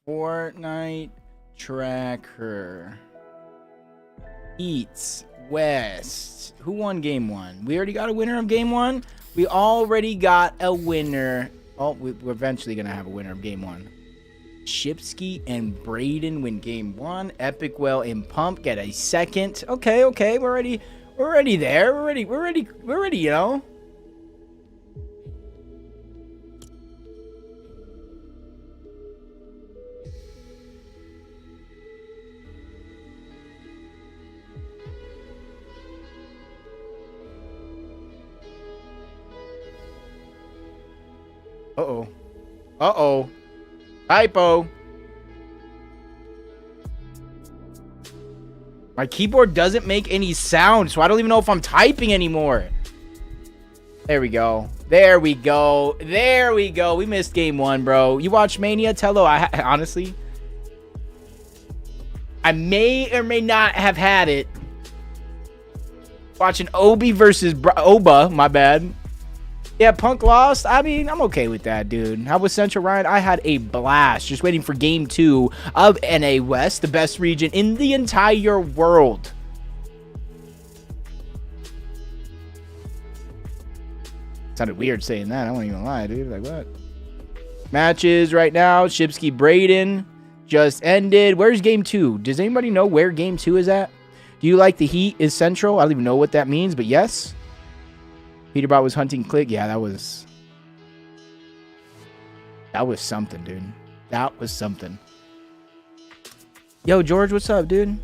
Fortnite tracker. Eats West. Who won game one? We already got a winner of game one. We already got a winner. Oh, we're eventually gonna have a winner of game one. Shipsky and Braden win game one. Epicwell and Pump get a second. Okay, we're already there. We're ready, you know. Uh-oh. Typo. My keyboard doesn't make any sound, so I don't even know if I'm typing anymore. There we go. We missed game one, bro. You watch Mania? Tello, honestly, I may or may not have had it. Watching Obi versus Oba, my bad. Yeah, Punk lost. I mean, I'm okay with that, dude. How was Central, Ryan? I had a blast just waiting for game 2 of NA West, the best region in the entire world. Sounded weird saying that. I won't even lie, dude. Like, what? Matches right now. Shipsky Braden just ended. Where's game 2? Does anybody know where game 2 is at? Do you like the heat is Central? I don't even know what that means, but yes. Peterbot was hunting click. Yeah, that was something, dude. That was something. Yo, George, what's up, dude?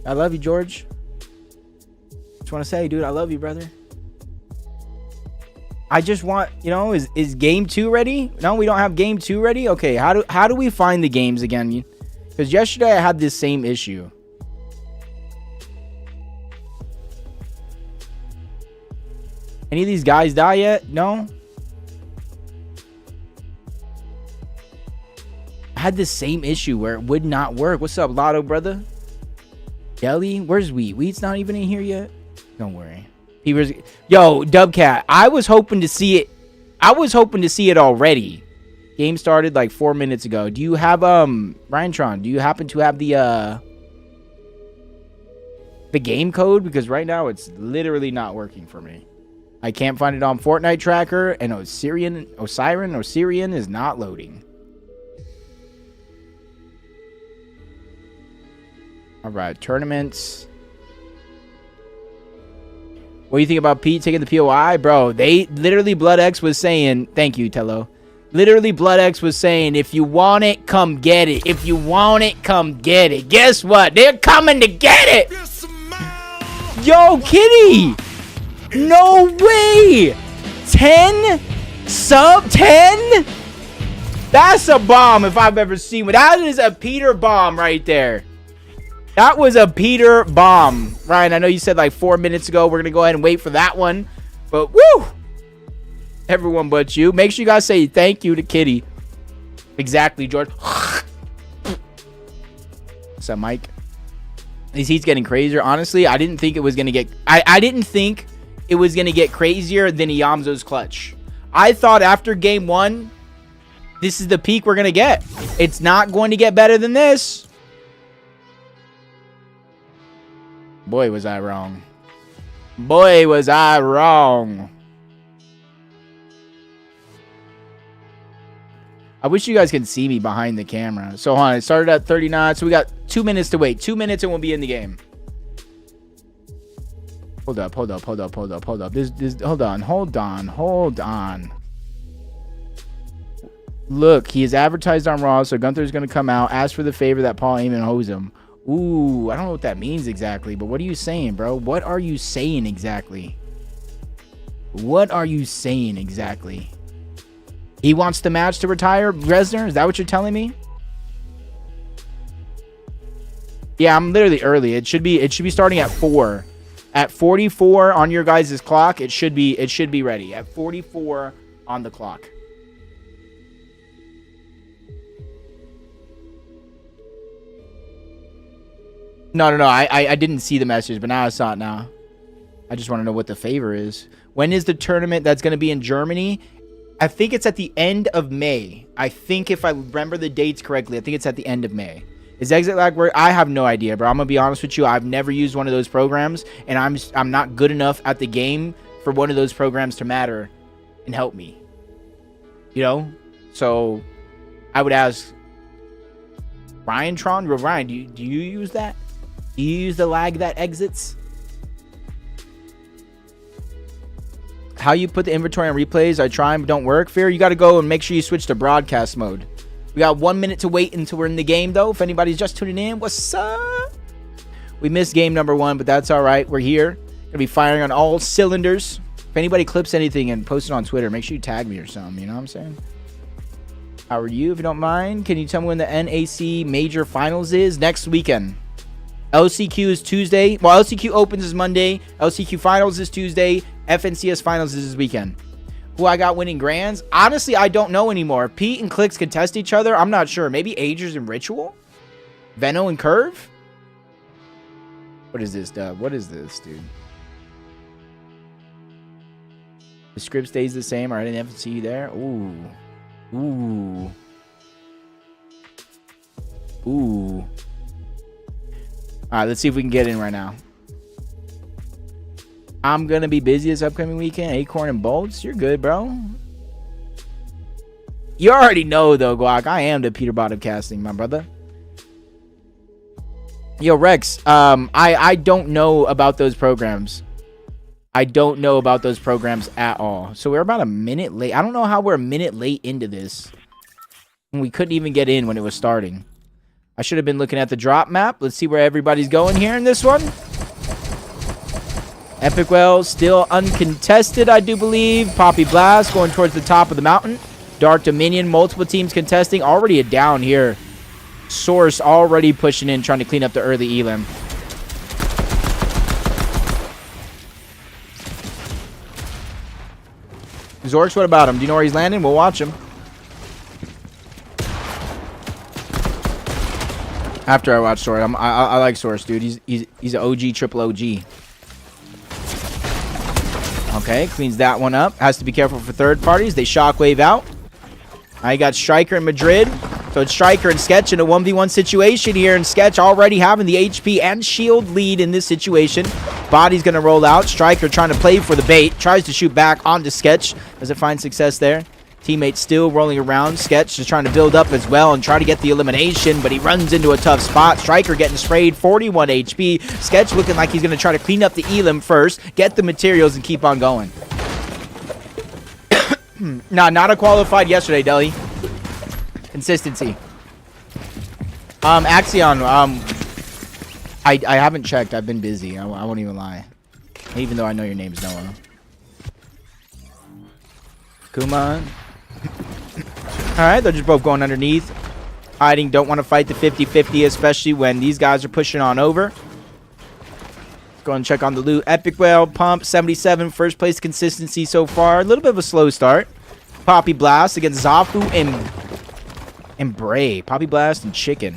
I love you, George. Just want to say, dude, I love you, brother. I just want, you know, is game 2 ready? No, we don't have game 2 ready. Okay, how do we find the games again? Because yesterday I had this same issue. Any of these guys die yet? No? I had this same issue where it would not work. What's up, Lotto, brother? Deli? Where's Wheat? Wheat's not even in here yet? Don't worry. Yo, Dubcat, I was hoping to see it. I was hoping to see it already. Game started like 4 minutes ago. Do you have, Ryan Tron, do you happen to have the game code? Because right now it's literally not working for me. I can't find it on Fortnite tracker, and Osirian is not loading. All right, tournaments. What do you think about Pete taking the POI? Bro, they literally, BloodX was saying, thank you, Tello. Literally, BloodX was saying, if you want it, come get it. If you want it, come get it. Guess what? They're coming to get it. Yo, Kitty. No way! 10? Sub 10? That's a bomb if I've ever seen one. That is a Peter bomb right there. That was a Peter bomb. Ryan, I know you said like 4 minutes ago. We're going to go ahead and wait for that one. But woo! Everyone but you. Make sure you guys say thank you to Kitty. Exactly, George. What's up, Mike? These heat's getting crazier. Honestly, I didn't think it was going to get... I didn't think it was going to get crazier than Iamzo's clutch. I thought after game 1, this is the peak we're going to get. It's not going to get better than this. Boy, was I wrong. Boy, was I wrong. I wish you guys could see me behind the camera. So, hold on. It started at 39. So, we got 2 minutes to wait. 2 minutes and we'll be in the game. Hold up. Hold on. Look, he is advertised on Raw, so Gunther's going to come out, ask for the favor that Paul Heyman owes him. Ooh, I don't know what that means exactly, but what are you saying, bro? What are you saying exactly? What are you saying exactly? He wants the match to retire, Resner? Is that what you're telling me? Yeah, I'm literally early. It should be starting at 4. At 44 on your guys' clock, it should be ready. At 44 on the clock. No. I didn't see the message, but now I saw it now. I just want to know what the favor is. When is the tournament that's going to be in Germany? I think it's at the end of May. I think if I remember the dates correctly, I think it's at the end of May. Is exit lag work? I have no idea, bro. I'm gonna be honest with you. I've never used one of those programs, and I'm not good enough at the game for one of those programs to matter and help me. You know? So I would ask Ryan Tron. Ryan, do you use that? Do you use the lag that exits? How you put the inventory on replays? I try but don't work. Fear, you got to go and make sure you switch to broadcast mode. We got 1 minute to wait until we're in the game, though. If anybody's just tuning in, what's up? We missed game number 1, but that's all right. We're here. Gonna be firing on all cylinders. If anybody clips anything and posts it on Twitter, make sure you tag me or something. You know what I'm saying? How are you, if you don't mind? Can you tell me when the NAC Major Finals is? Next weekend. LCQ is Tuesday. Well, LCQ Opens is Monday. LCQ Finals is Tuesday. FNCS Finals is this weekend. Who I got winning grands? Honestly, I don't know anymore. Pete and Clicks could test each other. I'm not sure. Maybe Agers and Ritual? Veno and Curve? What is this, Dub? What is this, dude? The script stays the same. All right, I didn't have to see you there. Ooh. Ooh. Ooh. All right, let's see if we can get in right now. I'm going to be busy this upcoming weekend. Acorn and Bolts. You're good, bro. You already know, though, Guac. I am the Peterbot of casting, my brother. Yo, Rex. I don't know about those programs. I don't know about those programs at all. So we're about a minute late. I don't know how we're a minute late into this. We couldn't even get in when it was starting. I should have been looking at the drop map. Let's see where everybody's going here in this one. Epic Well still uncontested, I do believe. Poppy Blast going towards the top of the mountain. Dark Dominion, multiple teams contesting. Already a down here. Source already pushing in, trying to clean up the early elim. Zorks, what about him? Do you know where he's landing? We'll watch him. After I watch Source, I like Source, dude. He's an OG, triple OG. Okay, cleans that one up. Has to be careful for third parties. They shockwave out. I got Striker in Madrid. So it's Striker and Sketch in a 1v1 situation here. And Sketch already having the HP and shield lead in this situation. Body's going to roll out. Striker trying to play for the bait. Tries to shoot back onto Sketch. Doesn't find success there. Teammate still rolling around. Sketch just trying to build up as well and try to get the elimination, but he runs into a tough spot. Striker getting sprayed, 41 HP. Sketch looking like he's going to try to clean up the elim first, get the materials, and keep on going. Nah, not a qualified yesterday, Deli. Consistency. Axion, I haven't checked. I've been busy. I won't even lie. Even though I know your name's Noah. Kuma. Alright, they're just both going underneath. Hiding, don't want to fight the 50-50, especially when these guys are pushing on over. Go and check on the loot. Epic Whale, Pump, 77, first place consistency so far. A little bit of a slow start. Poppy Blast against Zafu and Bray. Poppy Blast and Chicken.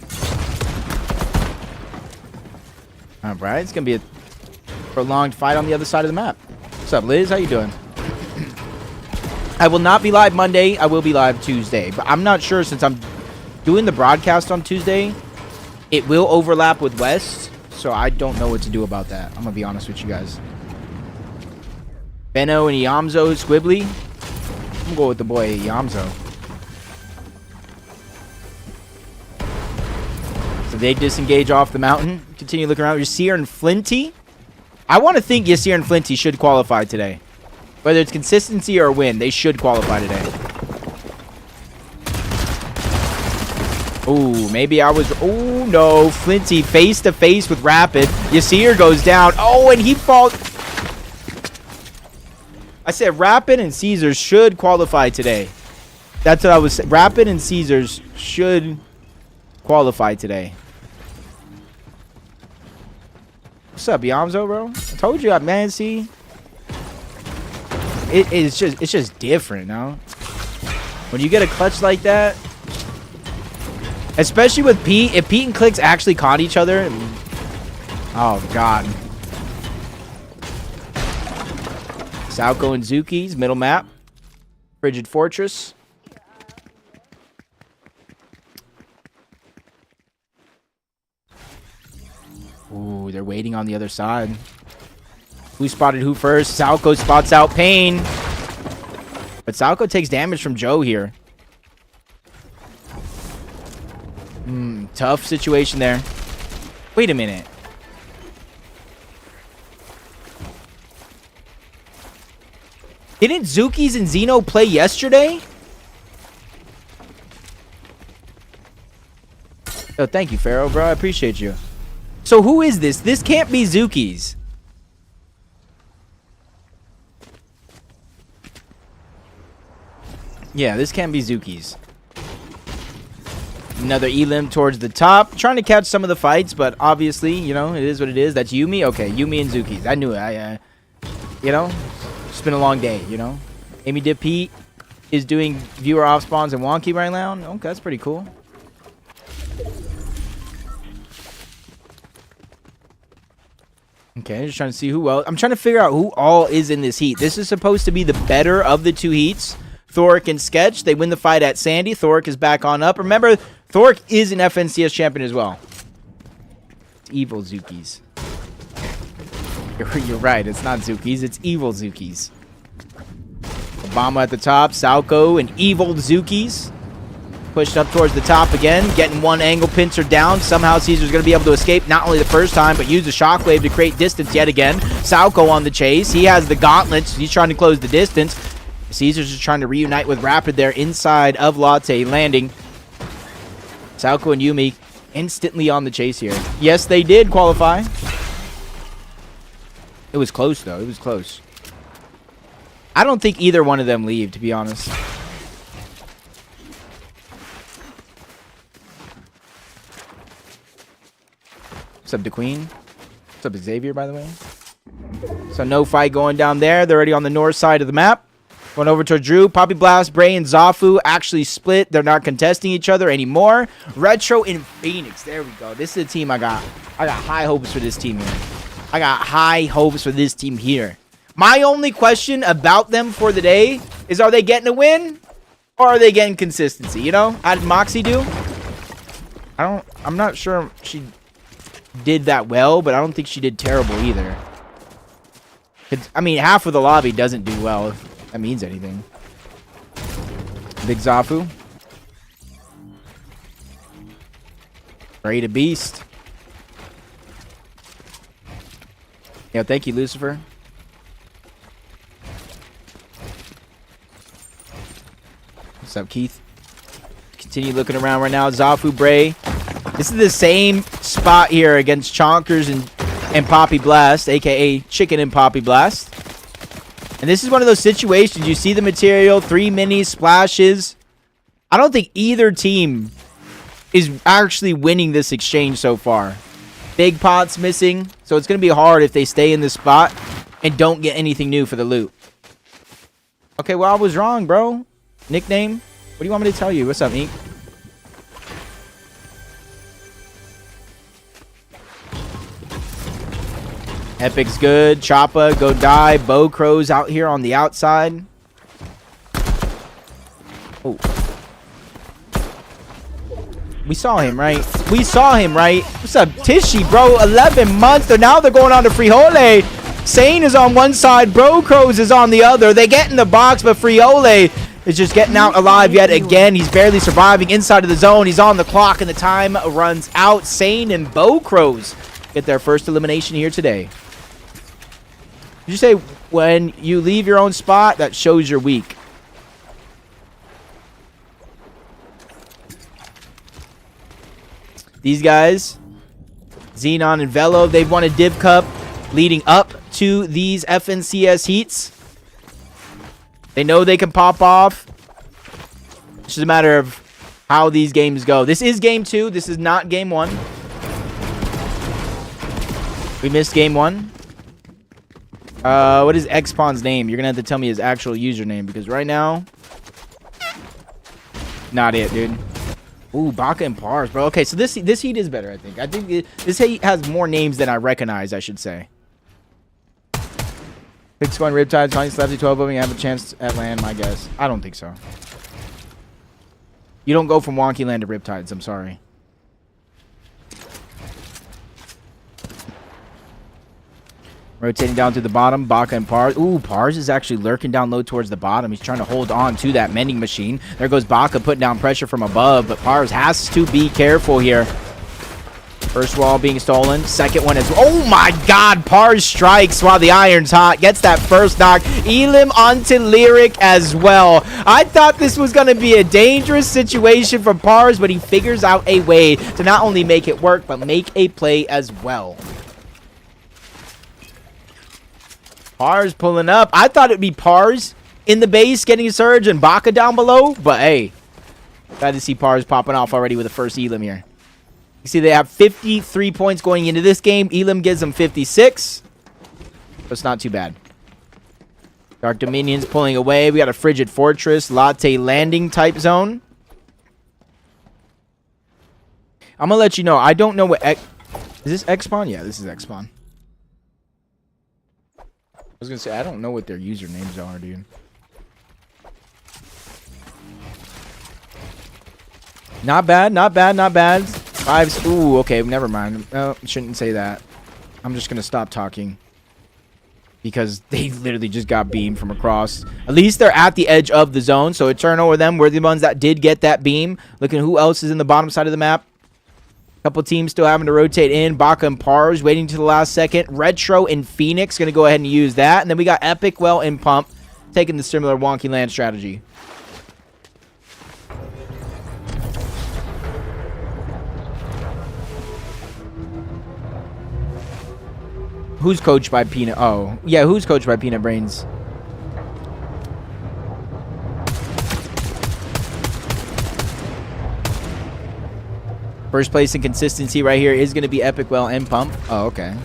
Alright, it's going to be a prolonged fight on the other side of the map. What's up, Liz? How you doing? I will not be live Monday. I will be live Tuesday. But I'm not sure, since I'm doing the broadcast on Tuesday, it will overlap with West. So I don't know what to do about that. I'm going to be honest with you guys. Benno and Yamzo Squibbly. I'm going to go with the boy Yamzo. So they disengage off the mountain. Continue looking around. Yasir and Flinty. I want to think Yasir and Flinty should qualify today. Whether it's consistency or a win, they should qualify today. Ooh, maybe I was... Oh, no. Flinty face-to-face with Rapid. Yasir goes down. Oh, and he falls... I said Rapid and Caesars should qualify today. That's what I was saying. Rapid and Caesars should qualify today. What's up, Yamzo, bro? I told you, man, see... It's just different, no? When you get a clutch like that, especially with Pete, if Pete and Clicks actually caught each other, oh god. Salco and Zuki's middle map. Frigid Fortress. Ooh, they're waiting on the other side. Who spotted who first? Salco spots out Pain. But Salco takes damage from Joe here. Tough situation there. Wait a minute. Didn't Zookies and Xeno play yesterday? Oh, thank you, Pharaoh, bro. I appreciate you. So who is this? This can't be Zookies. Yeah, this can't be Zookies. Another Elim towards the top. Trying to catch some of the fights, but obviously, you know, it is what it is. That's Yumi? Okay, Yumi and Zookies. I knew it. You know, it's been a long day, you know. Amy Dip Pete is doing viewer off spawns and wonky right now. Okay, that's pretty cool. Okay, just trying to see who else. I'm trying to figure out who all is in this heat. This is supposed to be the better of the two heats. Thoric and Sketch. They win the fight at Sandy. Thoric is back on up. Remember, Thoric is an FNCS champion as well. It's evil Zookies. You're right. It's not Zookies. It's evil Zookies. Obama at the top. Salco and evil Zookies. Pushed up towards the top again. Getting one angle pincer down. Somehow Caesar's going to be able to escape not only the first time, but use the shockwave to create distance yet again. Salco on the chase. He has the gauntlets. He's trying to close the distance. Caesar's just trying to reunite with Rapid there inside of Latte, landing. Salco and Yumi instantly on the chase here. Yes, they did qualify. It was close, though. It was close. I don't think either one of them leave, to be honest. What's up, DeQueen? What's up, Xavier, by the way? So no fight going down there. They're already on the north side of the map. Going over to Drew. Poppy Blast, Bray, and Zafu actually split. They're not contesting each other anymore. Retro and Phoenix. There we go. This is a team I got high hopes for this team here. I got high hopes for this team here. My only question about them for the day is, are they getting a win? Or are they getting consistency? You know? How did Moxie do? I'm not sure she did that well, but I don't think she did terrible either. I mean, half of the lobby doesn't do well, if that means anything. Big Zafu. Ready to beast. Yeah, thank you, Lucifer. What's up, Keith? Continue looking around right now. Zafu, Bray. This is the same spot here against Chonkers and Poppy Blast, a.k.a. Chicken and Poppy Blast. And this is one of those situations. You see the material, 3 mini splashes. I don't think either team is actually winning this exchange so far. Big Pot's missing, so it's going to be hard if they stay in this spot and don't get anything new for the loot. Okay, well, I was wrong, bro. Nickname? What do you want me to tell you? What's up, Ink? Epic's good. Choppa, go die. Bo Crow's out here on the outside. Oh. We saw him, right? We saw him, right? What's up, Tishy, bro? 11 months. Now they're going on to Friole. Sane is on one side. Bro Crows is on the other. They get in the box, but Friole is just getting out alive yet again. He's barely surviving inside of the zone. He's on the clock, and the time runs out. Sane and Bo Crows get their first elimination here today. Did you say when you leave your own spot, that shows you're weak? These guys, Xenon and Velo, they've won a Div Cup leading up to these FNCS heats. They know they can pop off. It's just a matter of how these games go. This is game 2. This is not game 1. We missed game 1. What is Xpon's name? You're gonna have to tell me his actual username, because right now, not it, dude. Ooh, Baka and Pars, bro. Okay, so this heat is better, I think. I think this heat has more names than I recognize, I should say. Big scoring Riptides, Honey Slapsy 12 moving, have a chance at land, my guess. I don't think so. You don't go from Wonky Land to Riptides, I'm sorry. Rotating down to the bottom, Baka and Pars. Ooh, Pars is actually lurking down low towards the bottom. He's trying to hold on to that mending machine. There goes Baka putting down pressure from above, but Pars has to be careful here. First wall being stolen. Second one is... Oh my god! Pars strikes while the iron's hot. Gets that first knock. Elim onto Lyric as well. I thought this was going to be a dangerous situation for Pars, but he figures out a way to not only make it work, but make a play as well. Pars pulling up. I thought it'd be Pars in the base getting a surge and Baka down below, but hey, glad to see Pars popping off already with the first Elim here. You see they have 53 points going into this game. Elim gives them 56. But it's not too bad. Dark Dominion's pulling away. We got a Frigid Fortress, Latte Landing type zone. I'm going to let you know. I don't know what... Is this X-Spawn? Yeah, this is X-Spawn. I was going to say, I don't know what their usernames are, dude. Not bad, not bad, not bad. Fives. Ooh, okay, never mind. No, shouldn't say that. I'm just going to stop talking. Because they literally just got beamed from across. At least they're at the edge of the zone, so a turn over them. We're the ones that did get that beam. Looking who else is in the bottom side of the map. Couple teams still having to rotate in. Baka and Pars waiting to the last second. Retro and Phoenix going to go ahead and use that. And then we got Epic, Well, and Pump taking the similar wonky land strategy. Who's coached by Peanut? Oh, yeah, who's coached by Peanut Brains? First place in consistency right here is going to be Epic, Well, and Pump. Oh, okay.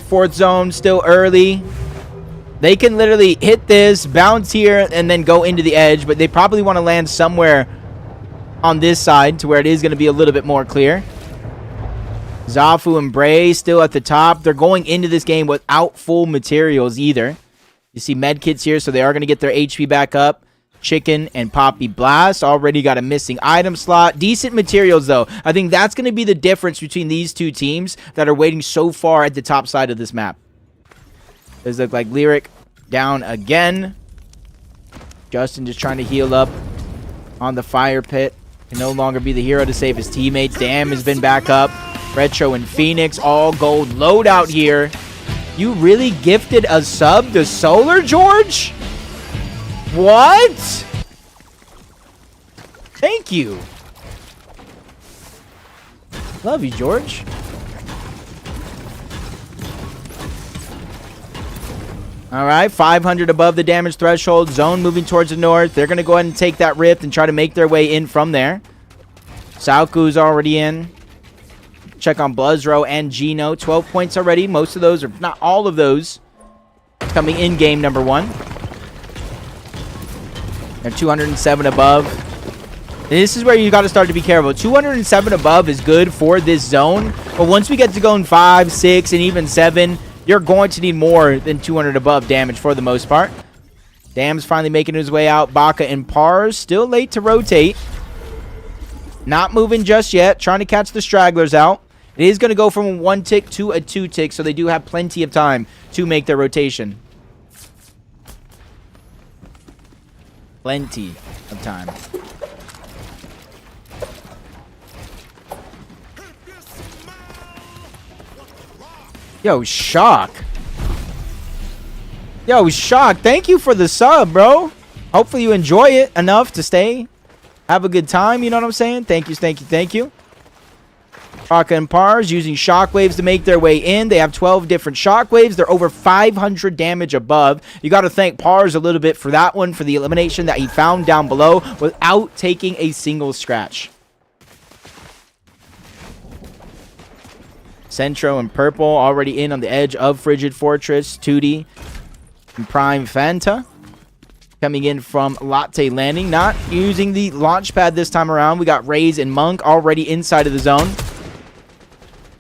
Fourth zone, still early. They can literally hit this, bounce here, and then go into the edge, but they probably want to land somewhere on this side to where it is going to be a little bit more clear. Zafu and Bray still at the top. They're going into this game without full materials either. You see medkits here, so they are going to get their HP back up. Chicken and Poppy Blast already got a missing item slot. Decent materials, though. I think that's going to be the difference between these two teams that are waiting so far at the top side of this map. Does look like Lyric down again. Justin just trying to heal up on the fire pit. Can no longer be the hero to save his teammates. Dam has been back up. Retro and Phoenix, all gold loadout here. You really gifted a sub to Solar, George? What? Thank you. Love you, George. All right, 500 above the damage threshold. Zone moving towards the north. They're going to go ahead and take that rift and try to make their way in from there. Sauku's already in. Check on Buzzro and Gino. 12 points already. Most of those, or not all of those, coming in game number one. They're 207 above. This is where you got to start to be careful. 207 above is good for this zone. But once we get to going 5, 6, and even 7, you're going to need more than 200 above damage for the most part. Dam's finally making his way out. Baka and Pars still late to rotate. Not moving just yet. Trying to catch the stragglers out. It is going to go from a 1 tick to a 2 tick, so they do have plenty of time to make their rotation. Plenty of time. Yo, Shock. Yo, Shock, thank you for the sub, bro. Hopefully you enjoy it enough to stay. Have a good time, you know what I'm saying? Thank you, thank you, thank you. Baka and Pars using shockwaves to make their way in. They have 12 different shockwaves. They're over 500 damage above. You got to thank Pars a little bit for that one, for the elimination that he found down below without taking a single scratch. Centro and Purple already in on the edge of Frigid Fortress. Tootie and Prime Fanta coming in from Latte Landing. Not using the launch pad this time around. We got Raze and Monk already inside of the zone.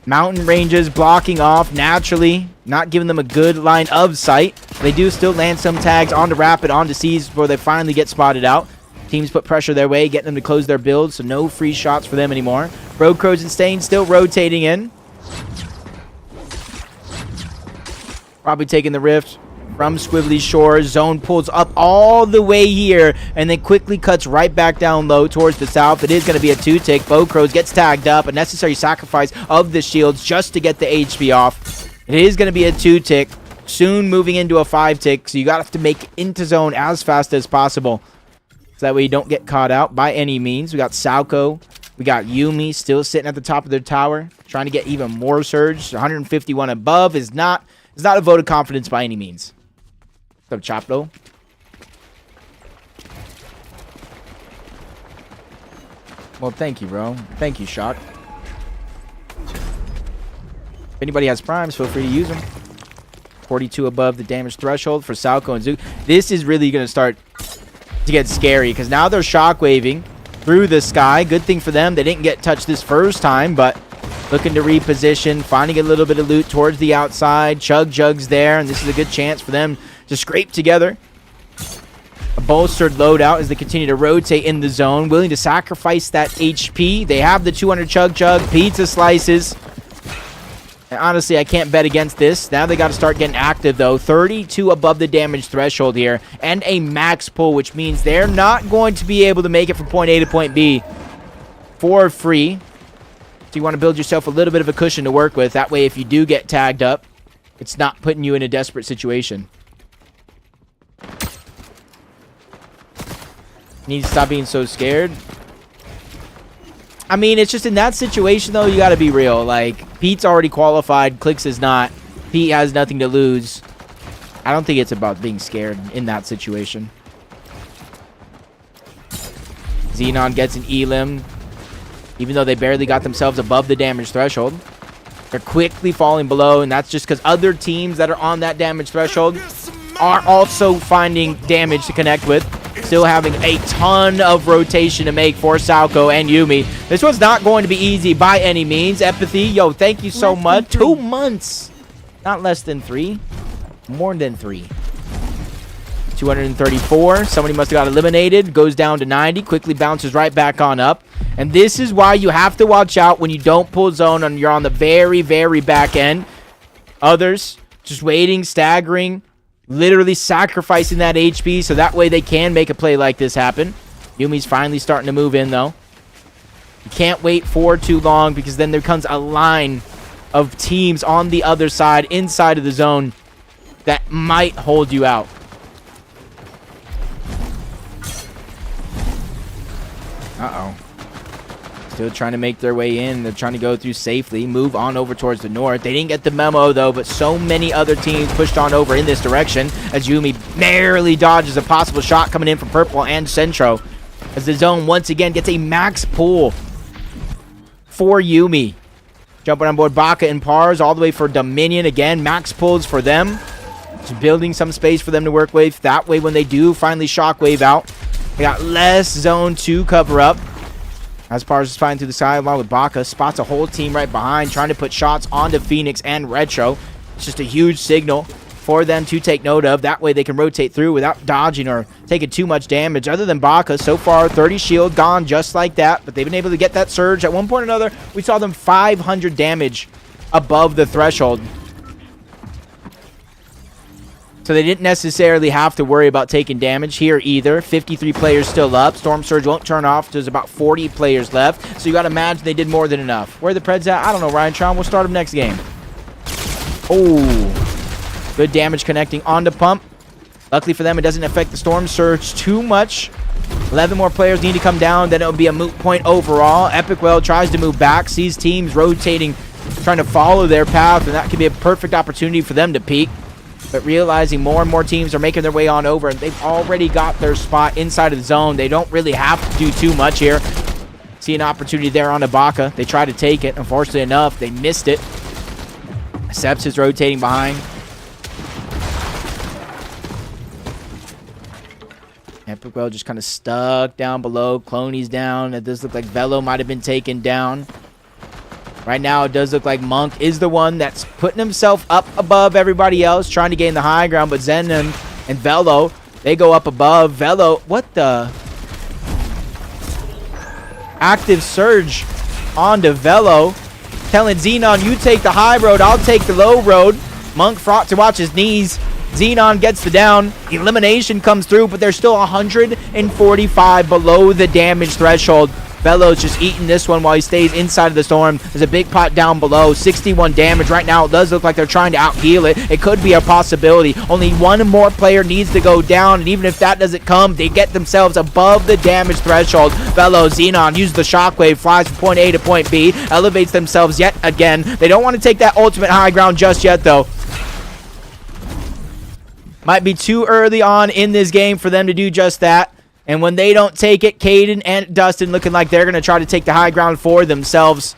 Mountain ranges blocking off naturally, not giving them a good line of sight. They do still land some tags onto Rapid, onto Seas before they finally get spotted out. Teams put pressure their way, getting them to close their build, so no free shots for them anymore. Road Crows and Stain still rotating in. Probably taking the rift from Squibbly Shores. Zone pulls up all the way here and then quickly cuts right back down low towards the south. It is going to be a 2-tick. Bo Crows gets tagged up. A necessary sacrifice of the shields just to get the HP off. It is going to be a 2-tick. Soon moving into a 5-tick. So you got to have to make it into zone as fast as possible. So that way you don't get caught out by any means. We got Salco. We got Yumi still sitting at the top of their tower. Trying to get even more surge. 151 above is not a vote of confidence by any means. What's up, Chopdo? Well, thank you, bro. Thank you, Shock. If anybody has primes, feel free to use them. 42 above the damage threshold for Salco and Zook. This is really going to start to get scary because now they're shockwaving through the sky. Good thing for them. They didn't get touched this first time, but looking to reposition, finding a little bit of loot towards the outside. Chug Jug's there, and this is a good chance for them to scrape together a bolstered loadout as they continue to rotate in the zone, willing to sacrifice that HP. They have the 200 Chug Jug, pizza slices. And honestly, I can't bet against this. Now they got to start getting active, though. 32 above the damage threshold here, and a max pull, which means they're not going to be able to make it from point A to point B for free. So you want to build yourself a little bit of a cushion to work with. That way, if you do get tagged up, it's not putting you in a desperate situation. You need to stop being so scared. I mean, it's just in that situation, though, you got to be real. Like, Pete's already qualified. Clix is not. Pete has nothing to lose. I don't think it's about being scared in that situation. Xenon gets an elim. Even though they barely got themselves above the damage threshold. They're quickly falling below, and that's just because other teams that are on that damage threshold are also finding damage to connect with. Still having a ton of rotation to make for Salco and Yumi. This one's not going to be easy by any means. Empathy, yo, thank you so much. 2 months. Not less than 3. More than 3. 234. Somebody must have got eliminated. Goes down to 90. Quickly bounces right back on up. And this is why you have to watch out when you don't pull zone and you're on the very, very back end. Others just waiting, staggering. Literally sacrificing that HP so that way they can make a play like this happen. Yumi's finally starting to move in, though. You can't wait for too long because then there comes a line of teams on the other side, inside of the zone, that might hold you out. Uh-oh. Still trying to make their way in. They're trying to go through safely. Move on over towards the north. They didn't get the memo, though, but so many other teams pushed on over in this direction as Yumi barely dodges a possible shot coming in from Purple and Centro. As the zone once again gets a max pull for Yumi. Jumping on board Baka and Pars all the way for Dominion. Again, max pulls for them. Just building some space for them to work with. That way, when they do finally shockwave out, they got less zone to cover up. As Pars is flying through the side along with Baka, spots a whole team right behind, trying to put shots onto Phoenix and Retro. It's just a huge signal for them to take note of. That way they can rotate through without dodging or taking too much damage. Other than Baka, so far 30 shield gone just like that, but they've been able to get that surge. At one point or another, we saw them 500 damage above the threshold. So they didn't necessarily have to worry about taking damage here either. 53 players still up. Storm Surge won't turn off. There's about 40 players left. So you got to imagine they did more than enough. Where are the Preds at? I don't know, Ryan Tron. We'll start them next game. Oh, good damage connecting onto Pump. Luckily for them, it doesn't affect the Storm Surge too much. 11 more players need to come down. Then it'll be a moot point overall. Epic Well tries to move back. Sees teams rotating, trying to follow their path. And that could be a perfect opportunity for them to peak. But realizing more and more teams are making their way on over, and they've already got their spot inside of the zone. They don't really have to do too much here. See an opportunity there on Ibaka. They try to take it. Unfortunately enough, they missed it. Seps is rotating behind. Epicwell just kind of stuck down below. Cloney's down. It does look like Velo might have been taken down. Right now, it does look like Monk is the one that's putting himself up above everybody else, trying to gain the high ground. But Zen and Velo, they go up above. Velo, what the? Active surge onto Velo, telling Xenon, you take the high road, I'll take the low road. Monk fraught to watch his knees. Xenon gets the down. Elimination comes through, but they're still 145 below the damage threshold. Velo's just eating this one while he stays inside of the storm. There's a big pot down below. 61 damage right now. It does look like they're trying to out-heal it. It could be a possibility. Only one more player needs to go down, and even if that doesn't come, they get themselves above the damage threshold. Velo, Xenon uses the shockwave, flies from point A to point B, elevates themselves yet again. They don't want to take that ultimate high ground just yet, though. Might be too early on in this game for them to do just that. And when they don't take it, Caden and Dustin looking like they're going to try to take the high ground for themselves.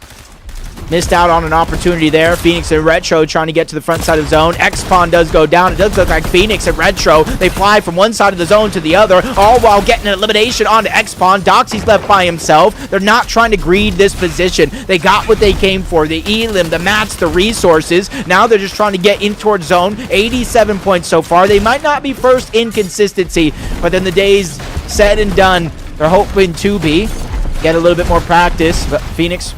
Missed out on an opportunity there. Phoenix and Retro trying to get to the front side of zone. X-Pawn does go down. It does look like Phoenix and Retro, they fly from one side of the zone to the other, all while getting an elimination onto X-Pawn. Doxy's left by himself. They're not trying to greed this position. They got what they came for. The elim, the mats, the resources. Now they're just trying to get in towards zone. 87 points so far. They might not be first in consistency, but then the day's said and done, they're hoping to be. Get a little bit more practice, but Phoenix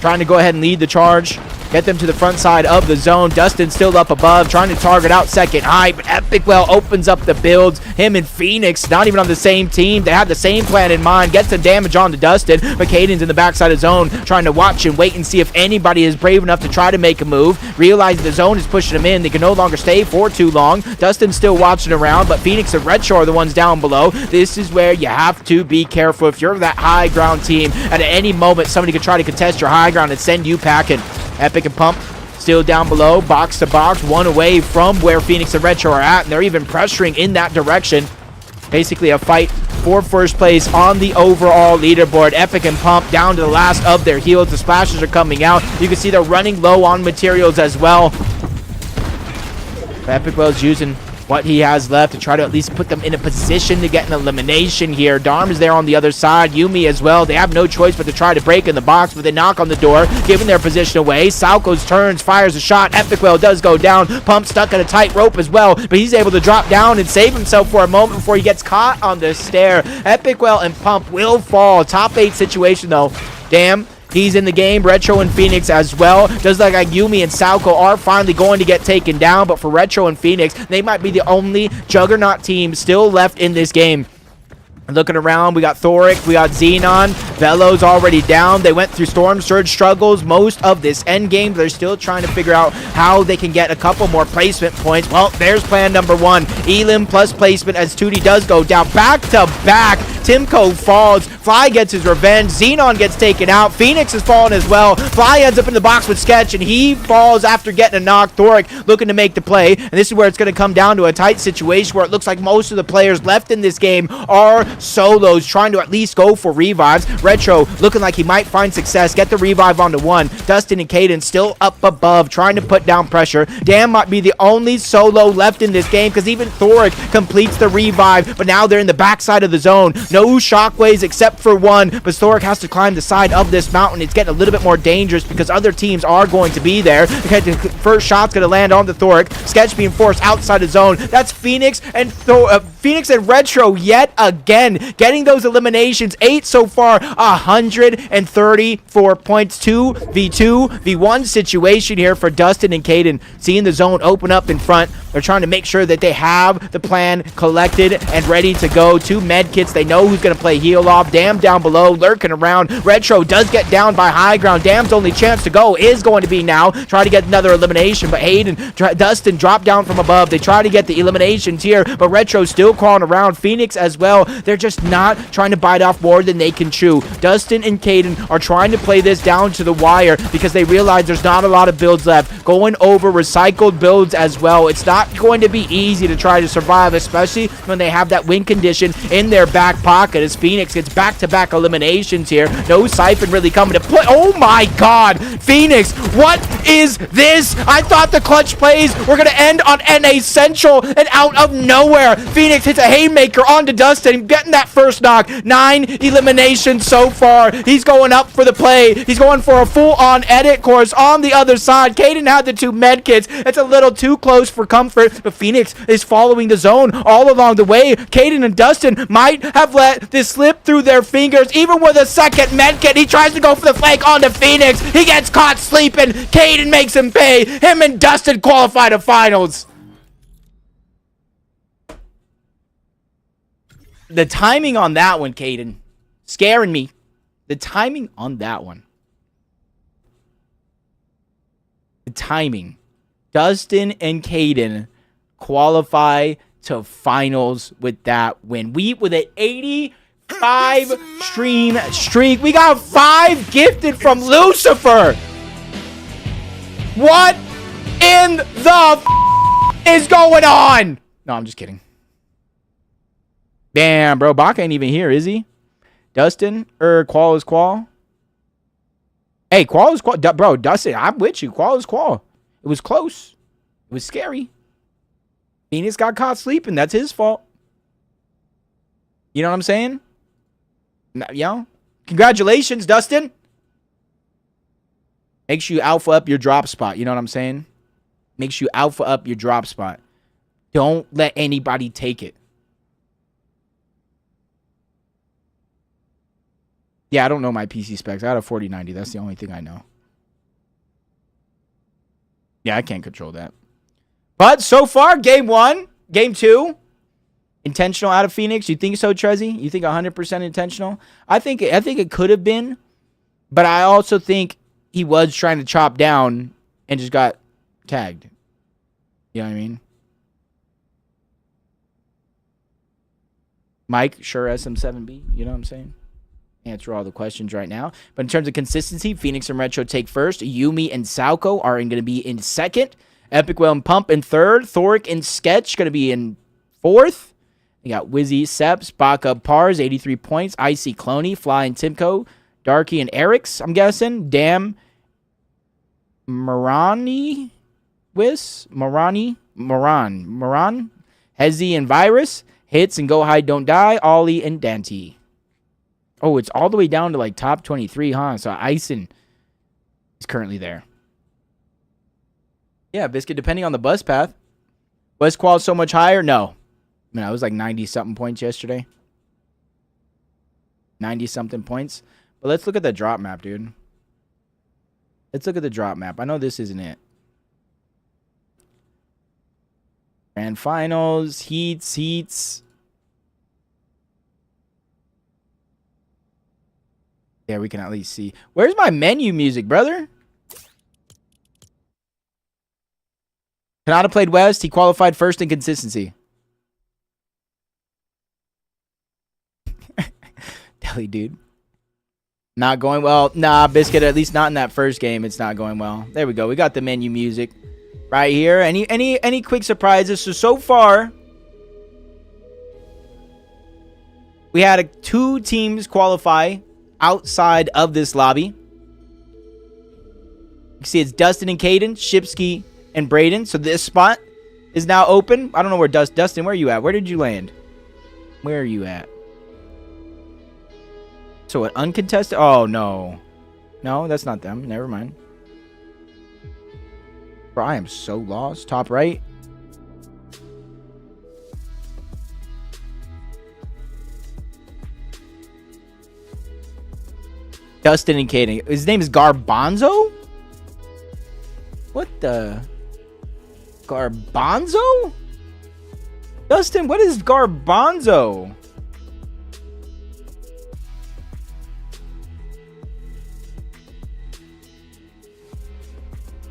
trying to go ahead and lead the charge. Get them to the front side of the zone. Dustin still up above, trying to target out second high, but Epic Well opens up the builds. Him and Phoenix, not even on the same team. They had the same plan in mind. Get some damage on to Dustin, but Caden's in the backside of zone, trying to watch and wait and see if anybody is brave enough to try to make a move. Realizing the zone is pushing them in. They can no longer stay for too long. Dustin's still watching around, but Phoenix and Retro are the ones down below. This is where you have to be careful. If you're that high ground team, at any moment, somebody could try to contest your high ground and send you packing. Epic and Pump still down below, box to box, one away from where Phoenix and Retro are at, and they're even pressuring in that direction. Basically a fight for first place on the overall leaderboard. Epic and Pump down to the last of their heals. The splashes are coming out. You can see they're running low on materials as well. Epic Well's using what he has left to try to at least put them in a position to get an elimination here. Darm is there on the other side. Yumi as well. They have no choice but to try to break in the box, but they knock on the door, giving their position away. Salco's turns, fires a shot. Epic Well does go down. Pump stuck at a tight rope as well, but he's able to drop down and save himself for a moment before he gets caught on the stair. Epic Well and Pump will fall. Top 8 situation though. Damn. He's in the game. Retro and Phoenix as well. Does look like Yumi and Salco are finally going to get taken down, but for Retro and Phoenix, they might be the only juggernaut team still left in this game. Looking around, we got Thoric, we got Xenon. Velo's already down. They went through Storm Surge struggles most of this end game. They're still trying to figure out how they can get a couple more placement points. Well, there's plan number one. Elim plus placement as Tootie does go down. Back to back. Timko falls. Fly gets his revenge. Xenon gets taken out. Phoenix has fallen as well. Fly ends up in the box with Sketch, and he falls after getting a knock. Thoric looking to make the play, and this is where it's going to come down to a tight situation where it looks like most of the players left in this game are solos, trying to at least go for revives. Retro looking like he might find success, get the revive onto one. Dustin and Caden still up above, trying to put down pressure. Dan might be the only solo left in this game because even Thoric completes the revive, but now they're in the backside of the zone. No shockwaves except for one, but Thoric has to climb the side of this mountain. It's getting a little bit more dangerous because other teams are going to be there. Okay, the first shot's going to land on the Thoric. Sketch being forced outside the zone. That's Phoenix and Retro yet again, getting those eliminations. 8 so far, 134 points. 2v2 v1 situation here for Dustin and Caden. Seeing the zone open up in front, they're trying to make sure that they have the plan collected and ready to go. 2 med kits. They know who's going to play heal off. Dam down below, lurking around. Retro does get down by high ground. Dam's only chance to go is going to be now. Try to get another elimination, but Dustin drop down from above. They try to get the eliminations here, but Retro's still crawling around. Phoenix as well. They're just not trying to bite off more than they can chew. Dustin and Caden are trying to play this down to the wire because they realize there's not a lot of builds left. Going over recycled builds as well. It's not going to be easy to try to survive, especially when they have that win condition in their back pocket. rocket as Phoenix gets back-to-back eliminations here. No Siphon really coming to play. Oh my god, Phoenix, what is this? I thought the clutch plays were going to end on NA Central, and out of nowhere, Phoenix hits a haymaker onto Dustin, getting that first knock. 9 eliminations so far. He's going up for the play. He's going for a full-on edit course on the other side. Kaden had the 2 med kits. It's a little too close for comfort, but Phoenix is following the zone all along the way. Kaden and Dustin might have let this slip through their fingers. Even with a second med kit, he tries to go for the flank onto Phoenix. He gets caught sleeping. Kaden makes him pay. Him and Dustin qualify to finals. The timing on that one, Kaden, scaring me. The timing on that one. The timing. Dustin and Kaden qualify to finals with that win. We with an 85 stream streak. We got 5 gifted from Lucifer. What in the is going on? No, I'm just kidding. Damn, bro. Baka ain't even here, is he? Dustin? Qual is Qual? Hey, Qual is Qual. Bro, Dustin, I'm with you. Qual is Qual. It was close. It was scary. Phoenix got caught sleeping. That's his fault. You know what I'm saying? You know? Congratulations, Dustin. Makes you alpha up your drop spot. You know what I'm saying? Makes you alpha up your drop spot. Don't let anybody take it. Yeah, I don't know my PC specs. I got a 4090. That's the only thing I know. Yeah, I can't control that. But so far, game 1, game 2, intentional out of Phoenix. You think so, Trezzy? You think 100% intentional? I think it could have been, but I also think he was trying to chop down and just got tagged. You know what I mean? Mike, sure SM7B. You know what I'm saying? Answer all the questions right now. But in terms of consistency, Phoenix and Retro take first. Yumi and Sauko are going to be in second. Epic Whale and Pump in third. Thoric and Sketch going to be in fourth. You got Wizzy, Seps, Baka, Pars, 83 points. Icy, Cloney, Fly and Timko. Darky and Eric's, I'm guessing. Dam, Marani, Moran, Hezi and Virus. Hits and Go High Don't Die. Ollie and Dante. Oh, it's all the way down to like top 23, huh? So Ison is currently there. Yeah, Biscuit, depending on the bus path. Was Qual so much higher? No. I mean, I was like 90-something points yesterday. 90-something points. But let's look at the drop map, dude. Let's look at the drop map. I know this isn't it. Grand Finals, Heats. Yeah, we can at least see. Where's my menu music, brother? Kanata played West. He qualified first in consistency. Deli, dude. Not going well. Nah, Biscuit, at least not in that first game. It's not going well. There we go. We got the menu music right here. Any quick surprises? So far, we had 2 teams qualify outside of this lobby. You can see it's Dustin and Kaden, Shipsky and Braden. So this spot is now open. I don't know where Dustin, where are you at? Where did you land? Where are you at? So what, uncontested? Oh, no. No, that's not them. Never mind. Bro, I am so lost. Top right. Dustin and Kaden. His name is Garbanzo? What the? Garbanzo? Dustin, what is Garbanzo?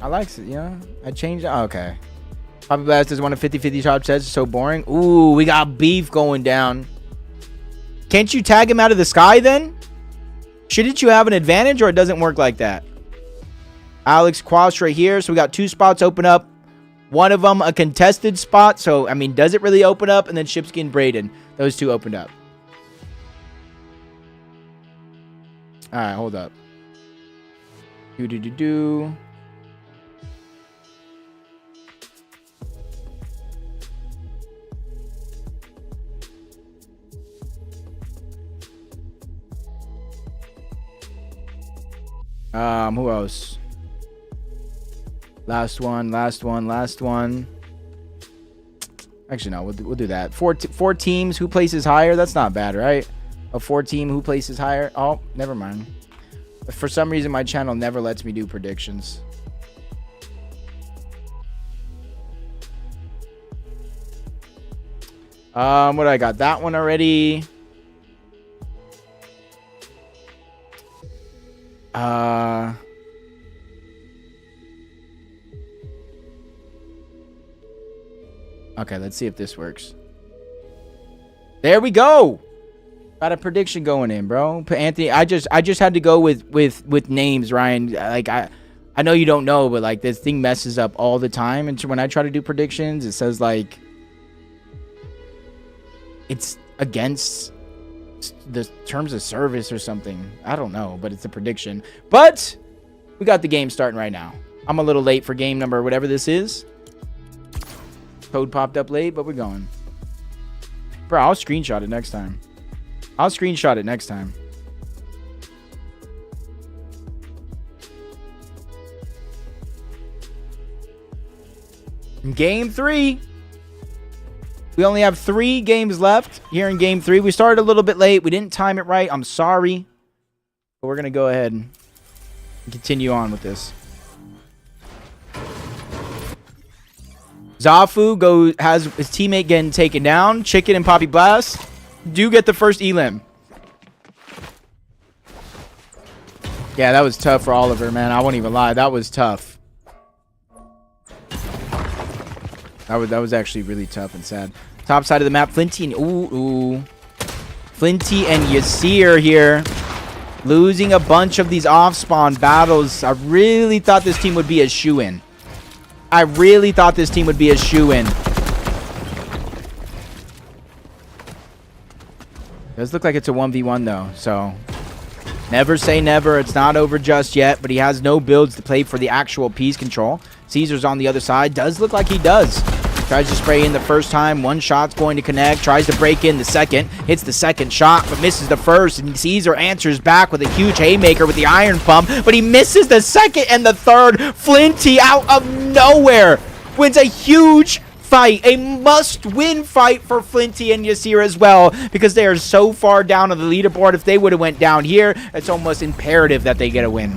I like it, yeah. I changed it. Oh, okay. Poppy Blast does want a 50-50 top sets. So boring. Ooh, we got beef going down. Can't you tag him out of the sky then? Shouldn't you have an advantage, or it doesn't work like that? Alex Quash right here. So we got 2 spots open up. One of them a contested spot. So, I mean, does it really open up? And then Shipsky and Braden. Those 2 opened up. All right, hold up. Do. Who else? Last one. Actually, no, we'll do that. Four teams. Who places higher? That's not bad, right? A 4-team. Who places higher? Oh, never mind. For some reason, my channel never lets me do predictions. What I got? That one already. Okay, let's see if this works. There we go. Got a prediction going in, bro. Anthony, I just had to go with names, Ryan. Like I know you don't know, but like this thing messes up all the time. And when I try to do predictions, it says like it's against the terms of service or something. I don't know, but it's a prediction. But we got the game starting right now. I'm a little late for game number whatever this is. Code popped up late, but we're going. Bro, I'll screenshot it next time. In game 3. We only have 3 games left here in game 3. We started a little bit late. We didn't time it right. I'm sorry. But we're going to go ahead and continue on with this. Zafu has his teammate getting taken down. Chicken and Poppy Blast do get the first elim. Yeah, that was tough for Oliver, man. I won't even lie. That was tough. That was actually really tough and sad. Top side of the map, Flinty and Flinty and Yasir here. Losing a bunch of these off-spawn battles. I really thought this team would be a shoe-in. Does look like it's a 1v1 though, so never say never. It's not over just yet, but he has no builds to play for the actual piece control. Caesar's on the other side. Does look like he does. Tries to spray in the first time. One shot's going to connect. Tries to break in the second. Hits the second shot, but misses the first. And Caesar answers back with a huge haymaker with the iron pump, but he misses the second and the third. Flinty out of nowhere wins a huge fight. A must-win fight for Flinty and Yasir as well, because they are so far down on the leaderboard. If they would have went down here, it's almost imperative that they get a win.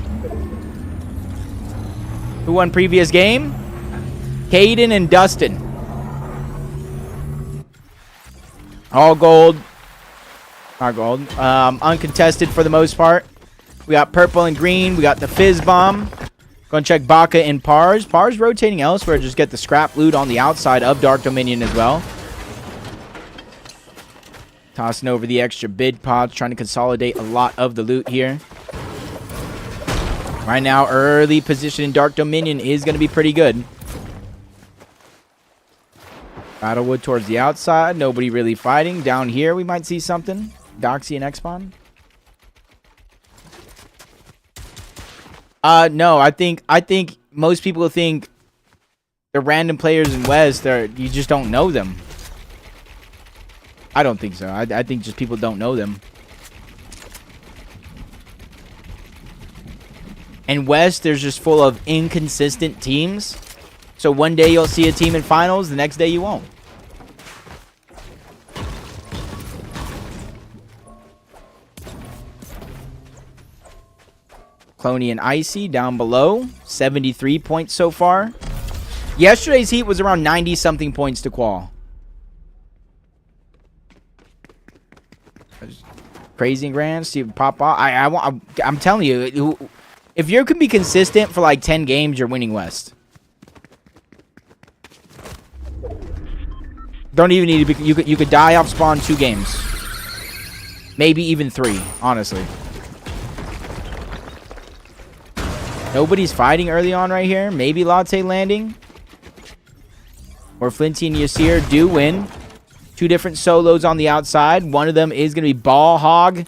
Who won previous game? Caden and Dustin. All gold. Not gold. Uncontested for the most part. We got purple and green. We got the fizz bomb. Going to check Baka and Pars. Pars rotating elsewhere. Just get the scrap loot on the outside of Dark Dominion as well. Tossing over the extra bid pods. Trying to consolidate a lot of the loot here. Right now, early position in Dark Dominion is going to be pretty good. Battlewood towards the outside. Nobody really fighting. Down here, we might see something. Doxy and X-Spawn. No, I think most people think the random players in West you just don't know them. I don't think so. I think just people don't know them. And West, there's just full of inconsistent teams. So one day you'll see a team in finals, the next day you won't. Cloney and Icy down below. 73 points so far. Yesterday's heat was around 90-something points to qual. Crazy and Grand, Steve pop off. I'm telling you, if you can be consistent for like 10 games, you're winning West. Don't even need to be. You could die off spawn 2 games, maybe even 3. Honestly, nobody's fighting early on right here. Maybe Latte landing, or Flinty and Yasir do win. 2 different solos on the outside. One of them is going to be Ball Hog.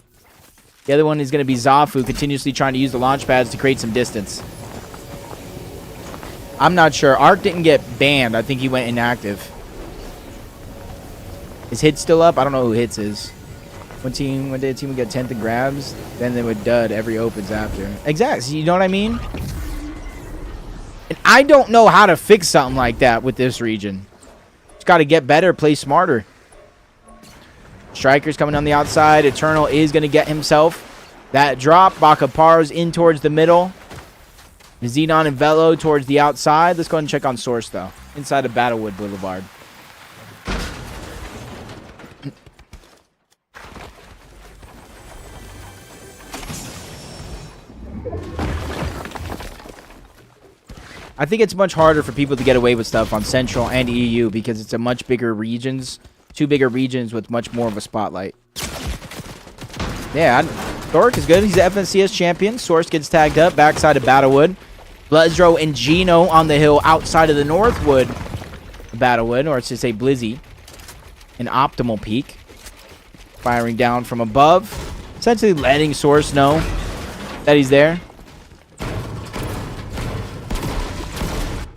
The other one is going to be Zafu, continuously trying to use the launch pads to create some distance. I'm not sure. Arc didn't get banned. I think he went inactive. Is Hits still up? I don't know who Hits is. One day a team would get 10th and grabs, then they would dud every opens after. Exactly. You know what I mean? And I don't know how to fix something like that with this region. It's got to get better, play smarter. Striker's coming on the outside. Eternal is going to get himself that drop. Bakapar's in towards the middle. Xenon and Velo towards the outside. Let's go ahead and check on Source, though. Inside of Battlewood Boulevard. I think it's much harder for people to get away with stuff on Central and EU because it's a much bigger regions. Two bigger regions with much more of a spotlight. Yeah, Thoric is good. He's the FNCS champion. Source gets tagged up. Backside of Battlewood. Bloodsdro and Gino on the hill outside of the Northwood Battlewood, or I should say Blizzy. An optimal peak. Firing down from above. Essentially letting Source know that he's there.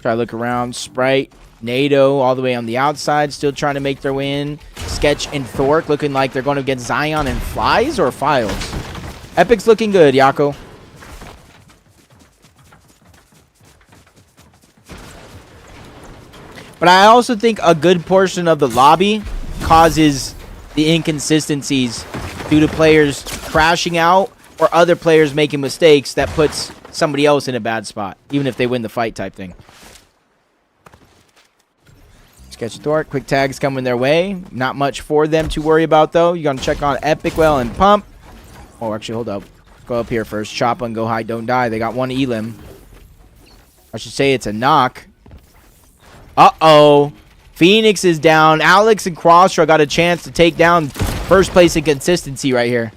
Try to look around. Sprite, NATO all the way on the outside. Still trying to make their way in. Sketch and Thoric looking like they're going to get Zion and Flies or Files. Epic's looking good, Yako. But I also think a good portion of the lobby causes the inconsistencies due to players crashing out or other players making mistakes that puts somebody else in a bad spot, even if they win the fight type thing. Sketch Thoric, quick tags coming their way. Not much for them to worry about, though. You're going to check on Epic Well and Pump. Oh, actually, hold up. Let's go up here first. Chop and go high, don't die. They got one Elim. I should say it's a knock. Uh-oh. Phoenix is down. Alex and Crossra got a chance to take down first place in consistency right here.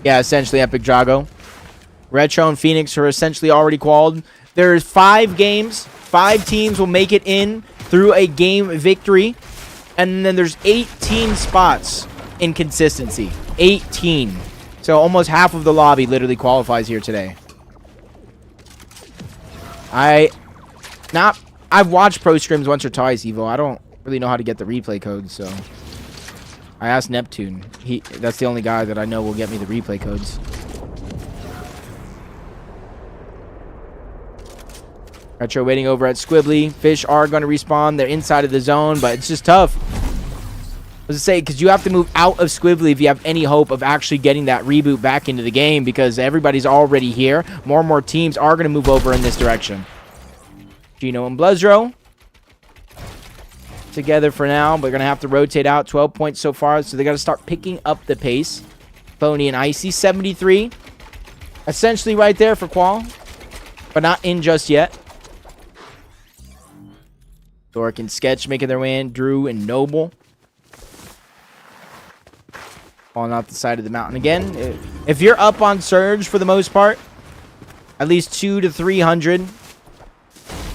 Yeah, essentially Epic Drago. Retro and Phoenix are essentially already qualified. There's 5 games. 5 teams will make it in through a game victory. And then there's 18 spots in consistency. 18. So almost half of the lobby literally qualifies here today. I've watched pro scrims once or twice, Evo. I don't really know how to get the replay codes, so I asked Neptune. That's the only guy that I know will get me the replay codes. Retro waiting over at Squibbly. Fish are going to respawn. They're inside of the zone, but it's just tough. I was to say, because you have to move out of Squibbly if you have any hope of actually getting that reboot back into the game, because everybody's already here. More and more teams are going to move over in this direction. Gino and Bloodsdro together for now, but going to have to rotate out. 12 points so far, so they got to start picking up the pace. Phony and Icy, 73. Essentially right there for Qual, but not in just yet. Thoric and Sketch making their way in. Drew and Noble falling off the side of the mountain again. If you're up on Surge for the most part, at least 200 to 300,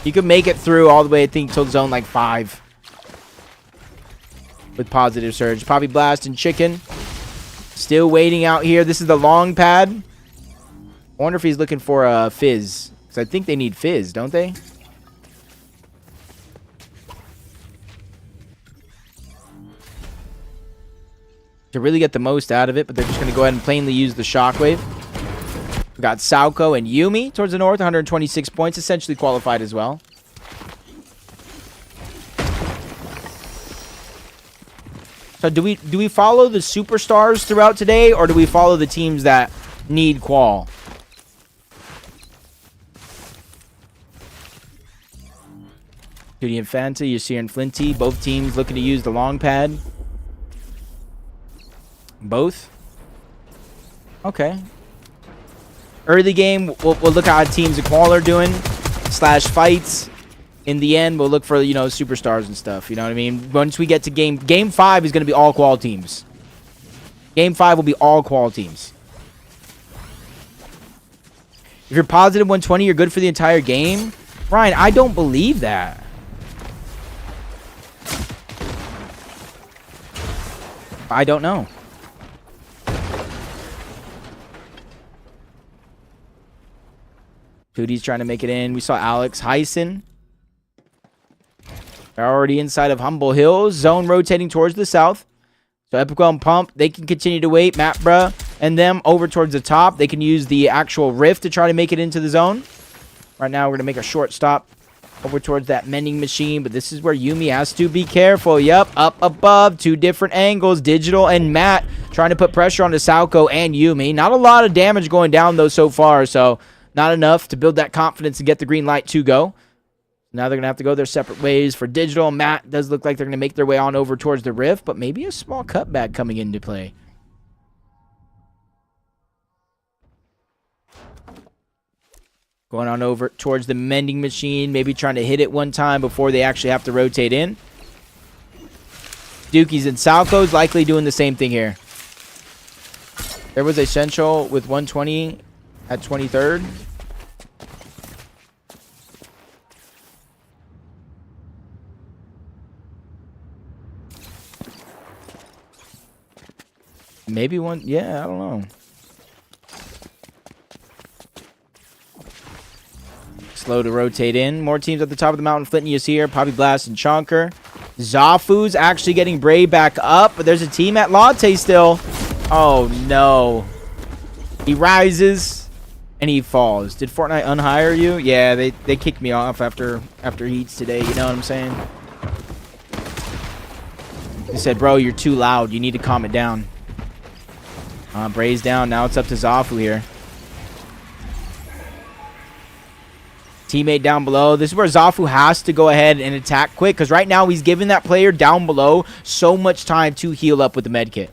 you could make it through all the way, I think, till zone like 5 with positive Surge. Poppy Blast and Chicken still waiting out here. This is the long pad. I wonder if he's looking for a Fizz, because I think they need Fizz, don't they? To really get the most out of it, but they're just going to go ahead and plainly use the Shockwave. We got Sauko and Yumi towards the north, 126 points, essentially qualified as well. So do we follow the superstars throughout today, or do we follow the teams that need qual? Duty and Fanta, Yasir and Flinty, both teams looking to use the long pad. Both? Okay. Early game, we'll look at how teams of qual are doing, / fights. In the end, we'll look for, you know, superstars and stuff. You know what I mean? Once we get to game 5 is going to be all qual teams. Game 5 will be all qual teams. If you're positive 120, you're good for the entire game. Ryan, I don't believe that. I don't know. Tootie's trying to make it in. We saw Alex Heisen. They're already inside of Humble Hills. Zone rotating towards the south. So Epico and Pump, they can continue to wait. Mapbra and them over towards the top. They can use the actual rift to try to make it into the zone. Right now, we're going to make a short stop over towards that mending machine. But this is where Yumi has to be careful. Yep, up above. Two different angles. Digital and Matt trying to put pressure onto Salco and Yumi. Not a lot of damage going down, though, so far. So not enough to build that confidence and get the green light to go. Now they're going to have to go their separate ways. For Digital, Matt does look like they're going to make their way on over towards the rift, but maybe a small cutback coming into play. Going on over towards the mending machine, maybe trying to hit it one time before they actually have to rotate in. Dookies and Salco's likely doing the same thing here. There was Essential with 120 at 23rd. Maybe one, yeah, I don't know. Slow to rotate in. More teams at the top of the mountain. Flintney is here. Poppy Blast and Chonker. Zafu's actually getting Bray back up, but there's a team at Latte still. Oh, no. He rises, and he falls. Did Fortnite unhire you? Yeah, they kicked me off after Heats today. You know what I'm saying? They said, bro, you're too loud. You need to calm it down. Bray's down. Now it's up to Zafu here. Teammate down below. This is where Zafu has to go ahead and attack quick, because right now he's giving that player down below so much time to heal up with the med kit.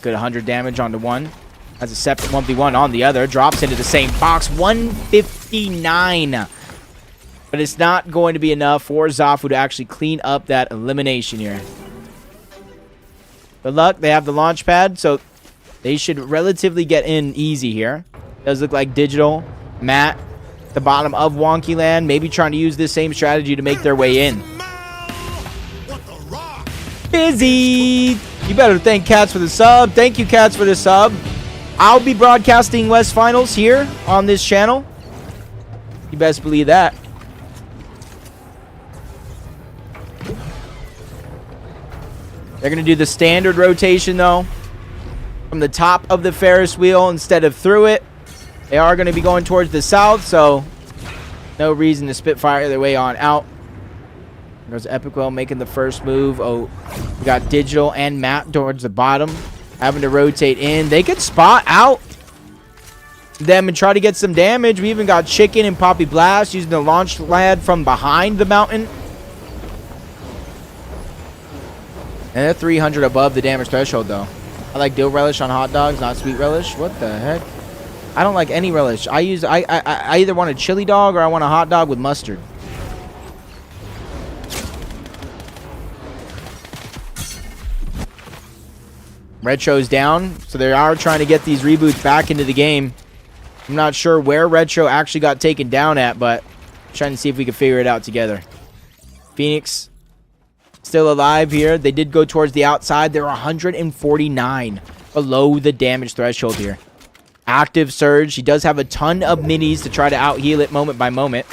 Good 100 damage onto one. Has a separate 1v1 on the other. Drops into the same box. 159. But it's not going to be enough for Zafu to actually clean up that elimination here. Good luck. They have the launch pad, so they should relatively get in easy here. Does look like Digital, Matt, at the bottom of Wonky Land, maybe trying to use this same strategy to make their way in. Busy! You better thank Cats for the sub. Thank you, Cats, for the sub. I'll be broadcasting West Finals here on this channel. You best believe that. They're going to do the standard rotation, though, from the top of the Ferris wheel instead of through it. They are going to be going towards the south, so no reason to Spitfire their way on out. There's Epicwell making the first move. Oh, we got Digital and Matt towards the bottom, having to rotate in. They could spot out them and try to get some damage. We even got Chicken and Poppy Blast using the launch pad from behind the mountain. And they're 300 above the damage threshold, though. I like dill relish on hot dogs, not sweet relish. What the heck? I don't like any relish. I either want a chili dog or I want a hot dog with mustard. Retro's down, so they are trying to get these reboots back into the game. I'm not sure where Retro actually got taken down at, but trying to see if we can figure it out together. Phoenix still alive here. They did go towards the outside. They're 149 below the damage threshold here. Active Surge. He does have a ton of minis to try to out-heal it moment by moment.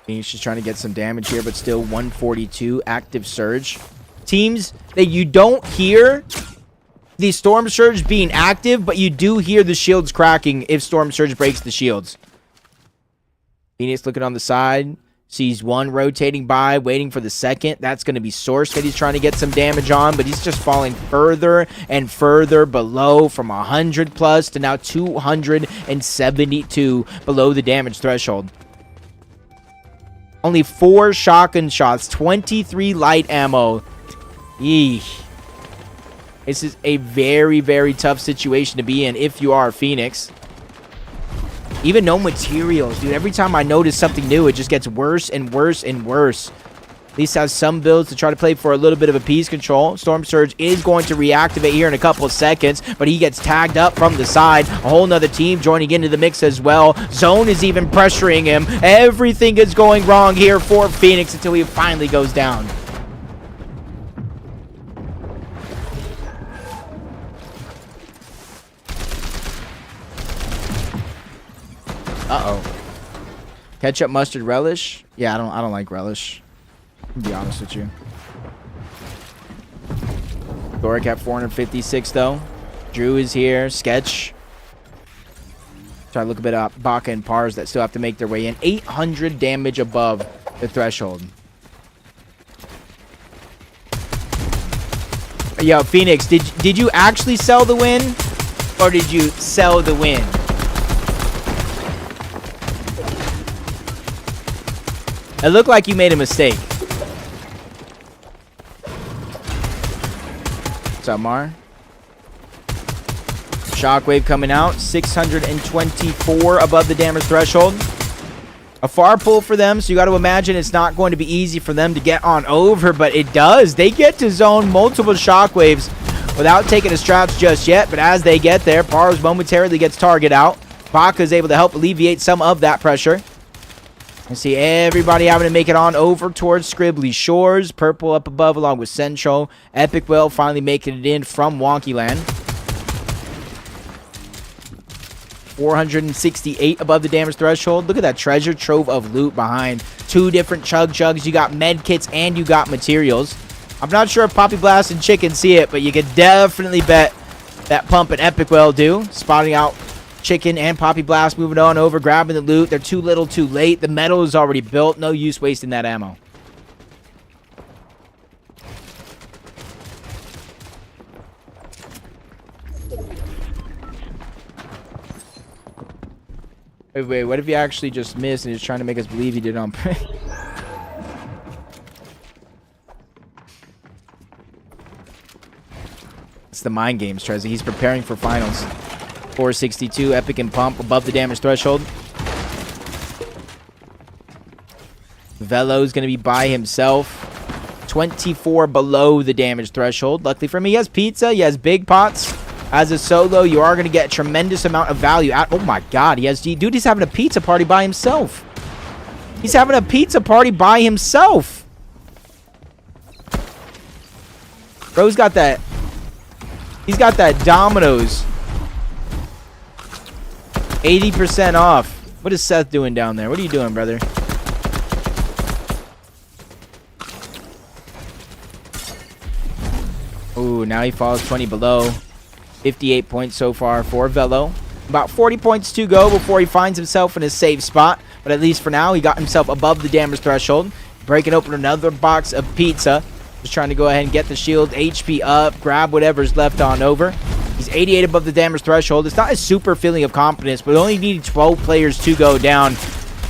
Phoenix just trying to get some damage here, but still 142 Active Surge. Teams that you don't hear the Storm Surge being active, but you do hear the shields cracking if Storm Surge breaks the shields. Phoenix looking on the side. Sees one rotating by, waiting for the second. That's going to be Source that he's trying to get some damage on, but he's just falling further and further below, from 100 plus to now 272 below the damage threshold. Only 4 shotgun shots, 23 light ammo. Eesh. This is a very, very tough situation to be in if you are Phoenix. Even no materials, dude. Every time I notice something new, it just gets worse and worse and worse. least has some builds to try to play for a little bit of a piece control. Storm Surge is going to reactivate here in a couple of seconds, but he gets tagged up from the side. A whole nother team joining into the mix as well. Zone is even pressuring him. Everything is going wrong here for Phoenix until he finally goes down. Uh-oh. Ketchup, mustard, relish? Yeah, I don't like relish. To be honest with you. Doric at 456 though. Drew is here. Sketch. Try to look a bit up. Baka and Pars that still have to make their way in. 800 damage above the threshold. Yo, Phoenix, did you actually sell the win? Or did you sell the win? It looked like you made a mistake. What's up, Mar? Shockwave coming out. 624 above the damage threshold. A far pull for them, so you got to imagine it's not going to be easy for them to get on over, but it does. They get to zone multiple shockwaves without taking the straps just yet, but as they get there, Pars momentarily gets target out. Baka is able to help alleviate some of that pressure. I see everybody having to make it on over towards Scribbly Shores. Purple up above along with Central. Epic Will finally making it in from Wonky Land. 468 above the damage threshold. Look at that treasure trove of loot behind. 2 different chug chugs. You got med kits and you got materials. I'm not sure if Poppy Blast and Chicken see it, but you could definitely bet that Pump and Epic Will do. Spotting out Chicken and Poppy Blast, moving on over, grabbing the loot. They're too little, too late. The metal is already built. No use wasting that ammo. Wait, what if he actually just missed and he's trying to make us believe he did on purpose? It's the mind games, Trezzy. He's preparing for finals. 462, Epic and Pump above the damage threshold. Velo's going to be by himself. 24 below the damage threshold. Luckily for me, he has pizza. He has big pots. As a solo, you are going to get a tremendous amount of value. Oh my god, he has... Dude, he's having a pizza party by himself. He's having a pizza party by himself. Bro's got that... He's got that Domino's. 80% off. What is Seth doing down there? What are you doing, brother? Ooh, now he falls 20 below. 58 points so far for Velo. About 40 points to go before he finds himself in a safe spot. But at least for now, he got himself above the damage threshold. Breaking open another box of pizza. Just trying to go ahead and get the shield HP up. Grab whatever's left on over. He's 88 above the damage threshold. It's not a super feeling of confidence, but only needing 12 players to go down.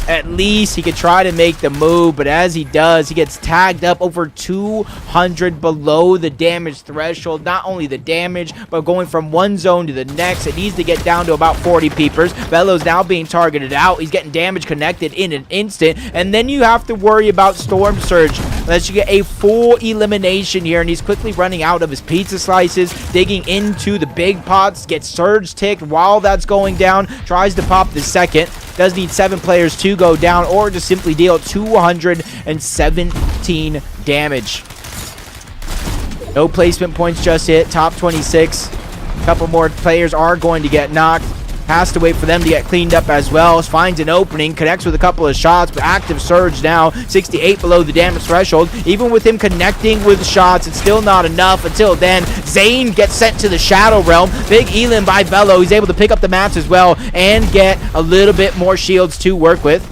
At least he could try to make the move, but as he does, he gets tagged up over 200 below the damage threshold. Not only the damage, but going from one zone to the next, it needs to get down to about 40 peepers. Velo's now being targeted out. He's getting damage connected in an instant, and then you have to worry about Storm Surge unless you get a full elimination here, and he's quickly running out of his pizza slices, digging into the big pots, gets Surge ticked while that's going down, tries to pop the second. Does need 7 players to go down or to simply deal 217 damage. No placement points just hit. Top 26. A couple more players are going to get knocked. Has to wait for them to get cleaned up as well. Finds an opening, connects with a couple of shots, but active Surge now, 68 below the damage threshold. Even with him connecting with shots, it's still not enough. Until then, Zane gets sent to the Shadow Realm. Big Elim by Velo. He's able to pick up the mats as well and get a little bit more shields to work with.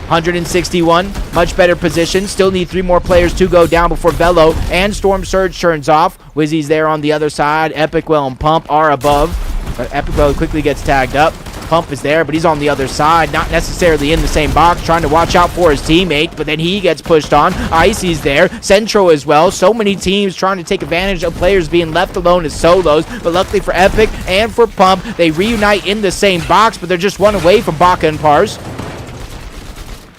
161, much better position. Still need 3 more players to go down before Velo and Storm Surge turns off. Wizzy's there on the other side. Epic Will and Pump are above. But Epic Will quickly gets tagged up. Pump is there, but he's on the other side, not necessarily in the same box, trying to watch out for his teammate, but then he gets pushed on. Icy's there, Centro as well. So many teams trying to take advantage of players being left alone as solos, but luckily for Epic and for Pump, they reunite in the same box, but they're just one away from Baka and Pars.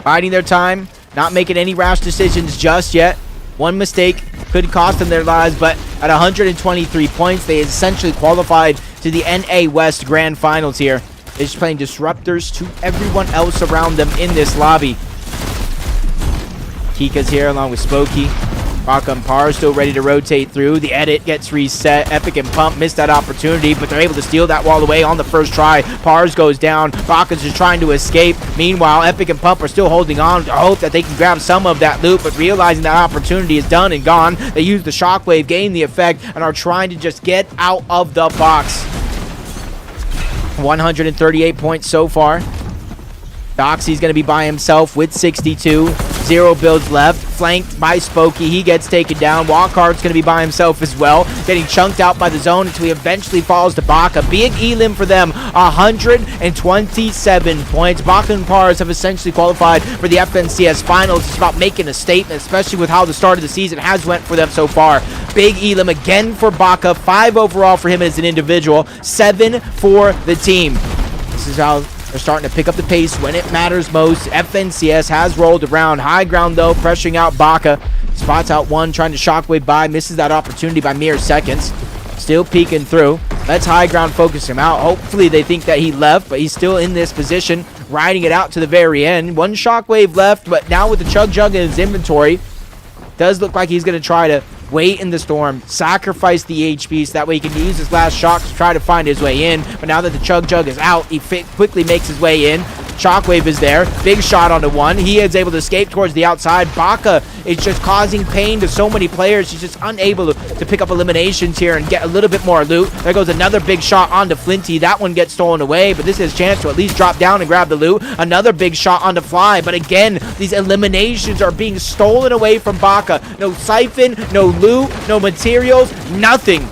Biding their time, not making any rash decisions just yet. One mistake could cost them their lives, but at 123 points, they essentially qualified to the NA West Grand Finals here. They're just playing disruptors to everyone else around them in this lobby. Kika's here along with Spokey. Rock and Par still ready to rotate through. The edit gets reset. Epic and Pump missed that opportunity, but they're able to steal that wall away on the first try. Pars goes down. Baka's just trying to escape. Meanwhile, Epic and Pump are still holding on to hope that they can grab some of that loot, but realizing that opportunity is done and gone, they use the shockwave, gain the effect, and are trying to just get out of the box. 138 points so far. Doxy's going to be by himself with 62. 0 builds left, flanked by Spokey. He gets taken down. Walkart's going to be by himself as well, getting chunked out by the zone until he eventually falls to Baka. Big elim for them, 127 points. Baka and Pars have essentially qualified for the FNCS Finals. It's about making a statement, especially with how the start of the season has went for them so far. Big elim again for Baka, 5 overall for him as an individual, 7 for the team. This is how they're starting to pick up the pace when it matters most. FNCS has rolled around. High ground, though, pressuring out Baka. Spots out one, trying to shockwave by. Misses that opportunity by mere seconds. Still peeking through. Let's high ground focus him out. Hopefully they think that he left, but he's still in this position, riding it out to the very end. One shockwave left, but now with the Chug Jug in his inventory, does look like he's going to try to wait in the storm, sacrifice the HP so that way he can use his last shock to try to find his way in. But now that the Chug Jug is out, he quickly makes his way in. Shockwave is there. Big shot onto one. He is able to escape towards the outside. Baka is just causing pain to so many players. He's just unable to pick up eliminations here and get a little bit more loot. There goes another big shot onto Flinty. That one gets stolen away, but this is his chance to at least drop down and grab the loot. Another big shot onto Fly, but again, these eliminations are being stolen away from Baka. No siphon, no loot, no materials, nothing.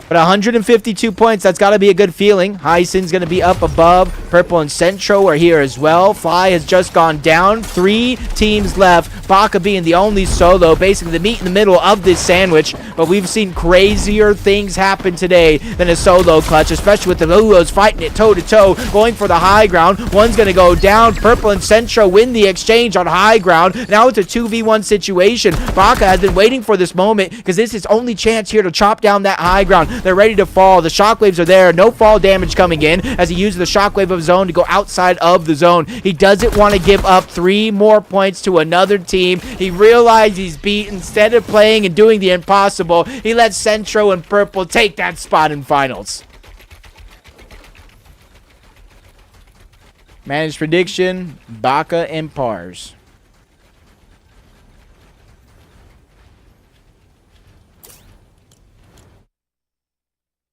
But 152 points, that's got to be a good feeling. Hyson's going to be up above. Purple and Centro are here as well. Fly has just gone down. 3 teams left. Baka being the only solo, basically the meat in the middle of this sandwich. But we've seen crazier things happen today than a solo clutch, especially with the Lulos fighting it toe-to-toe, going for the high ground. One's going to go down. Purple and Centro win the exchange on high ground. Now it's a 2v1 situation. Baka has been waiting for this moment because this is his only chance here to chop down that high ground. They're ready to fall. The shockwaves are there. No fall damage coming in as he uses the shockwave of zone to go outside of the zone. He doesn't want to give up 3 more points to another team. He realized he's beat. Instead of playing and doing the impossible, he lets Centro and Purple take that spot in finals. Managed prediction, Baka and Pars.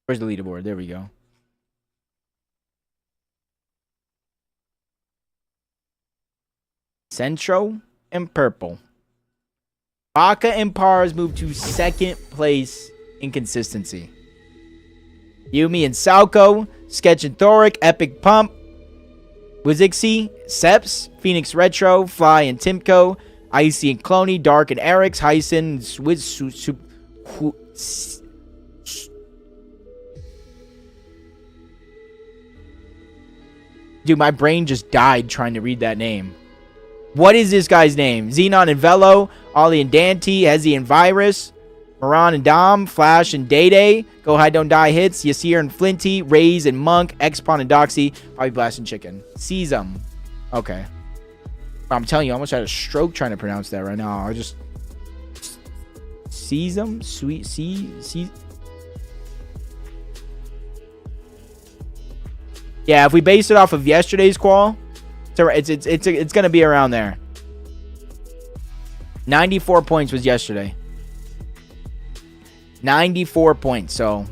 Where's the leaderboard? There we go. Centro and Purple. Baka and Pars move to 2nd place in consistency. Yumi and Salco, Sketch and Thoric, Epic Pump, Wizixie, Seps, Phoenix Retro, Fly and Timco, Icy and Cloney, Dark and Eric's, Hyson, Dude, my brain just died trying to read that name. What is this guy's name? Xenon and Velo, Ollie and Dante, Hezi and Virus, Moran and Dom, Flash and Day-Day, Go High Don't Die Hits, Yasir and Flinty, Raze and Monk, Xpon and Doxy, Bobby Blast and Chicken. Sezum. Okay. I'm telling you, I almost had a stroke trying to pronounce that right now. I just... Sezum? Sweet... Yeah, if we base it off of yesterday's qual, it's going to be around there. 94 points was yesterday. 94 points, so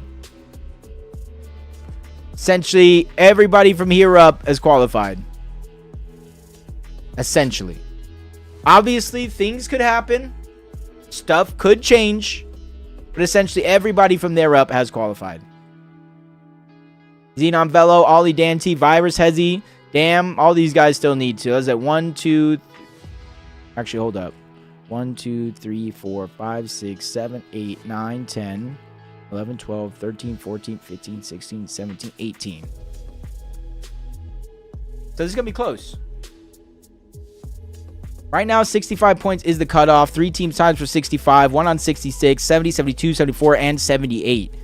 essentially everybody from here up has qualified. Essentially. Obviously, things could happen. Stuff could change. But essentially everybody from there up has qualified. Xenon Velo, Ollie Dante, Virus, Hezi, Damn, all these guys still need to. That's at 1, 2... Actually, hold up. 1, 2, 3, 4, 5, 6, 7, 8, 9, 10, 11, 12, 13, 14, 15, 16, 17, 18. So this is going to be close. Right now, 65 points is the cutoff. 3 teams times for 65. 1 on 66, 70, 72, 74, and 78.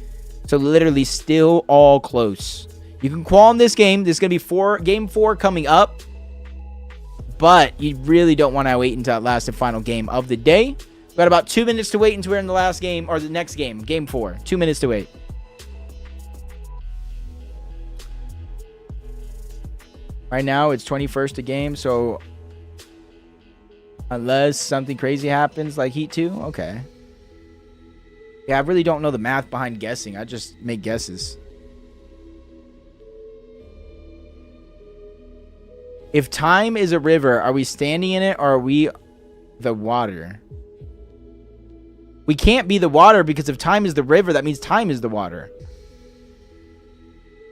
So literally still all close. You can qual in this game. There's going to be game 4 coming up. But you really don't want to wait until that last and final game of the day. We've got about 2 minutes to wait until we're in the last game, or the next game, game 4. 2 minutes to wait. Right now, it's 21st a game, so unless something crazy happens like Heat 2, okay. Yeah, I really don't know the math behind guessing. I just make guesses. If time is a river, are we standing in it or are we the water? We can't be the water because if time is the river, that means time is the water.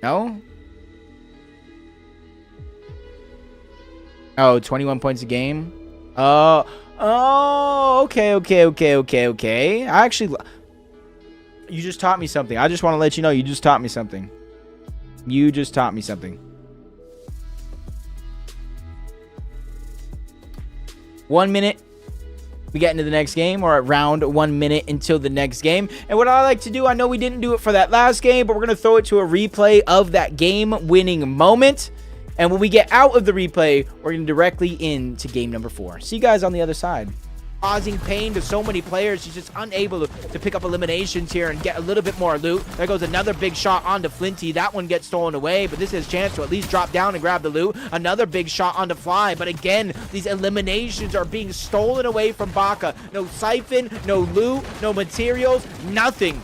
No? Oh, 21 points a game? Oh, okay. I actually... You just taught me something. I just want to let you know you just taught me something. You just taught me something. 1 minute. We get into the next game, or around 1 minute until the next game. And what I like to do, I know we didn't do it for that last game, but we're going to throw it to a replay of that game-winning moment. And when we get out of the replay, we're going directly into game number 4. See you guys on the other side. Causing pain to so many players. He's just unable to pick up eliminations here and get a little bit more loot. There goes another big shot onto Flinty. That one gets stolen away, but this is a chance to at least drop down and grab the loot. Another big shot onto Fly, but again, these eliminations are being stolen away from Baka. No siphon, no loot, no materials, nothing.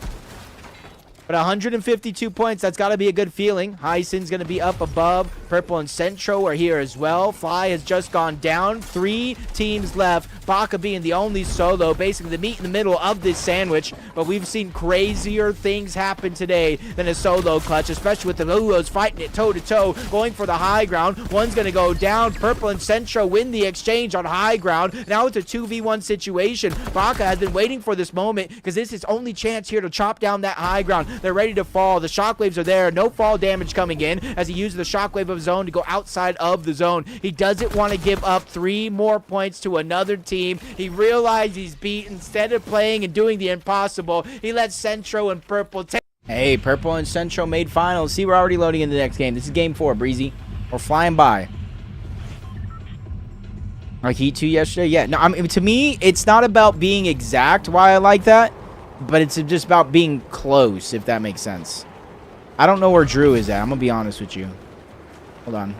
But 152 points, that's got to be a good feeling. Hyson's going to be up above. Purple and Centro are here as well. Fly has just gone down. 3 teams left. Baka being the only solo. Basically the meat in the middle of this sandwich. But we've seen crazier things happen today than a solo clutch, especially with the Lulos fighting it toe-to-toe, going for the high ground. One's going to go down. Purple and Centro win the exchange on high ground. Now it's a 2v1 situation. Baka has been waiting for this moment because this is his only chance here to chop down that high ground. They're ready to fall. The shockwaves are there. No fall damage coming in as he uses the shockwave of zone to go outside of the zone. He doesn't want to give up 3 more points to another team. He realized he's beat. Instead of playing and doing the impossible, he lets Centro and Purple take. Hey, Purple and Centro made finals. See, we're already loading in the next game. This is game 4, Breezy. We're flying by. Like Heat 2 yesterday? Yeah. No, I mean, to me, it's not about being exact why I like that. But it's just about being close, if that makes sense. I don't know where Drew is at. I'm going to be honest with you. Hold on.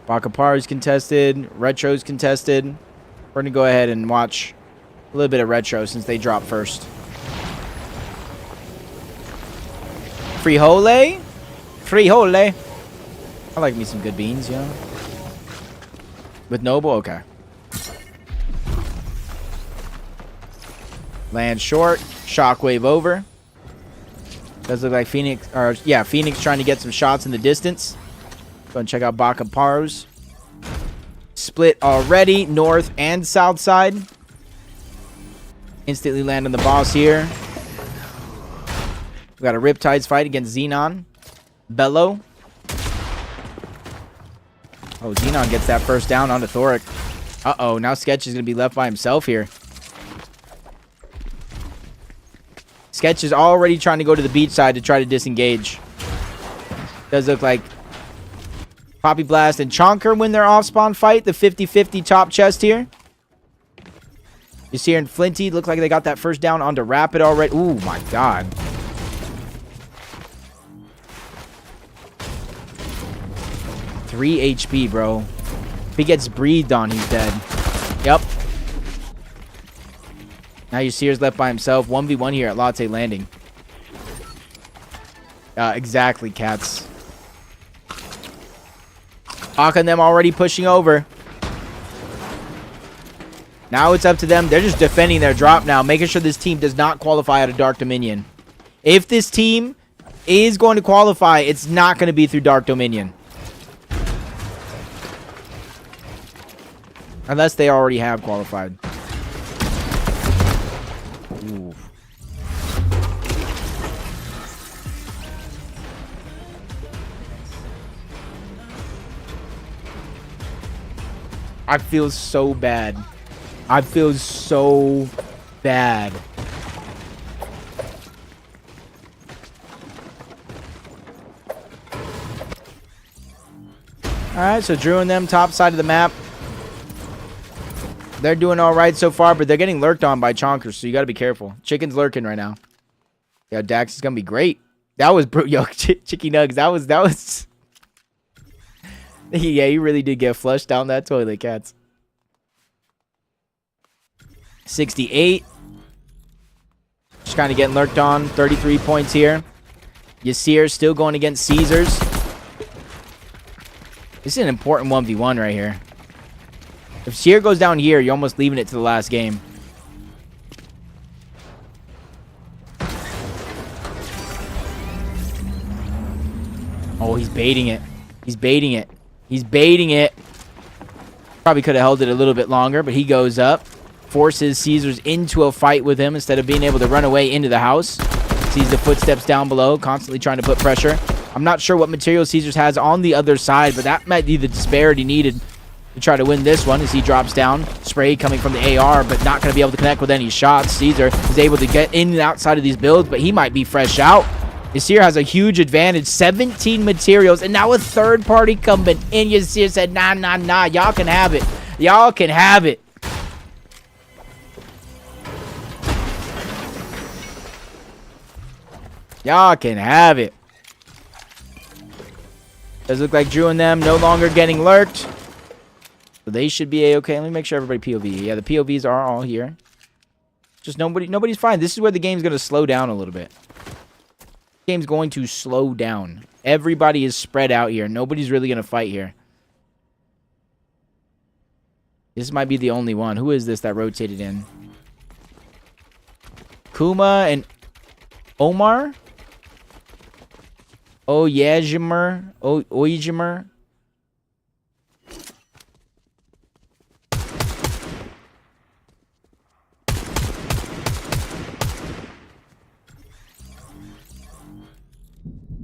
Bakaparu's contested. Retro's contested. We're going to go ahead and watch a little bit of Retro since they dropped first. Frijole? Frijole. I like me some good beans, you know. With Noble? Okay. Land short. Shockwave over. Does look like Phoenix, or yeah, Phoenix trying to get some shots in the distance. Go and check out Bakaparu's. Split already, north and south side. Instantly land on the boss here. We got a Riptides fight against Xenon. Bello. Oh, Xenon gets that first down onto Thoric. Uh-oh, now Sketch is going to be left by himself here. Sketch is already trying to go to the beach side to try to disengage. Does look like Poppy Blast and Chonker win their off-spawn fight. The 50-50 top chest here. Just here in Flinty. Look like they got that first down onto Rapid already. Ooh, my God. Three HP, bro. If he gets breathed on, he's dead. Yep. Now you see Sears left by himself. 1v1 here at Latte Landing. Exactly, cats. Hawk and them already pushing over. Now it's up to them. They're just defending their drop now, making sure this team does not qualify out of Dark Dominion. If this team is going to qualify, it's not going to be through Dark Dominion. Unless they already have qualified. Ooh. I feel so bad. I feel so bad. Alright, so Drew and them, top side of the map. They're doing alright so far, but they're getting lurked on by chonkers, so you gotta be careful. Chicken's lurking right now. Yeah, Dax is gonna be great. That was yo, Chicky Nugs. That was. Yeah, he really did get flushed down that toilet, cats. 68. Just kind of getting lurked on. 33 points here. Yasir still going against Caesars. This is an important 1v1 right here. If Seer goes down here, you're almost leaving it to the last game. Oh, he's baiting it. He's baiting it. He's baiting it. Probably could have held it a little bit longer, but he goes up. Forces Caesars into a fight with him instead of being able to run away into the house. Sees the footsteps down below, constantly trying to put pressure. I'm not sure what material Caesars has on the other side, but that might be the disparity needed to try to win this one as he drops down. Spray coming from the AR, but not going to be able to connect with any shots. Caesar is able to get in and outside of these builds, but he might be fresh out. Yasir has a huge advantage, 17 materials, and now a third party coming in. Yasir said, nah, y'all can have it. Y'all can have it. Y'all can have it. Does look like Drew and them no longer getting lurked. So they should be A-okay. Let me make sure everybody POV. Yeah, the POVs are all here. Just nobody's fine. This is where the game's going to slow down a little bit. Game's going to slow down. Everybody is spread out here. Nobody's really going to fight here. This might be the only one. Who is this that rotated in? Kuma and Omar? Oyajimer? Oyajimer?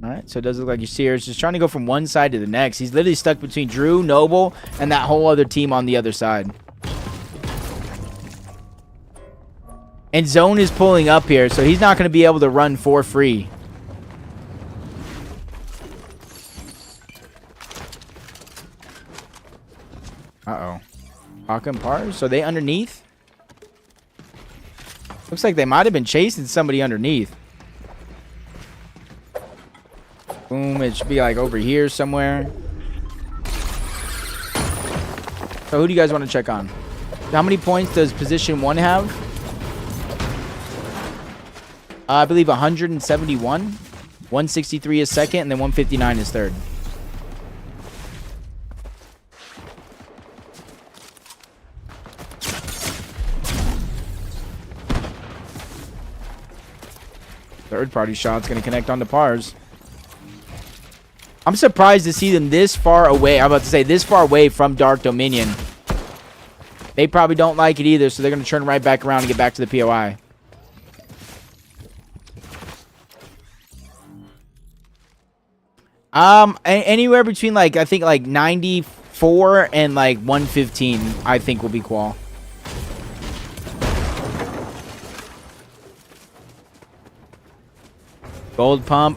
Alright, so it does look like Yasir is just trying to go from one side to the next. He's literally stuck between Drew, Noble, and that whole other team on the other side. And Zone is pulling up here, so he's not going to be able to run for free. Uh-oh. Hawk and Pars, are they underneath? Looks like they might have been chasing somebody underneath. Boom, it should be like over here somewhere. So who do you guys want to check on? How many points does position 1 have? I believe 171. 163 is second, and then 159 is third. Third party shot's going to connect on the Pars. I'm surprised to see them this far away. I'm about to say this far away from Dark Dominion. They probably don't like it either, so they're going to turn right back around and get back to the POI. Anywhere between like, I think like 94 and like 115, I think will be qual. Gold Pump.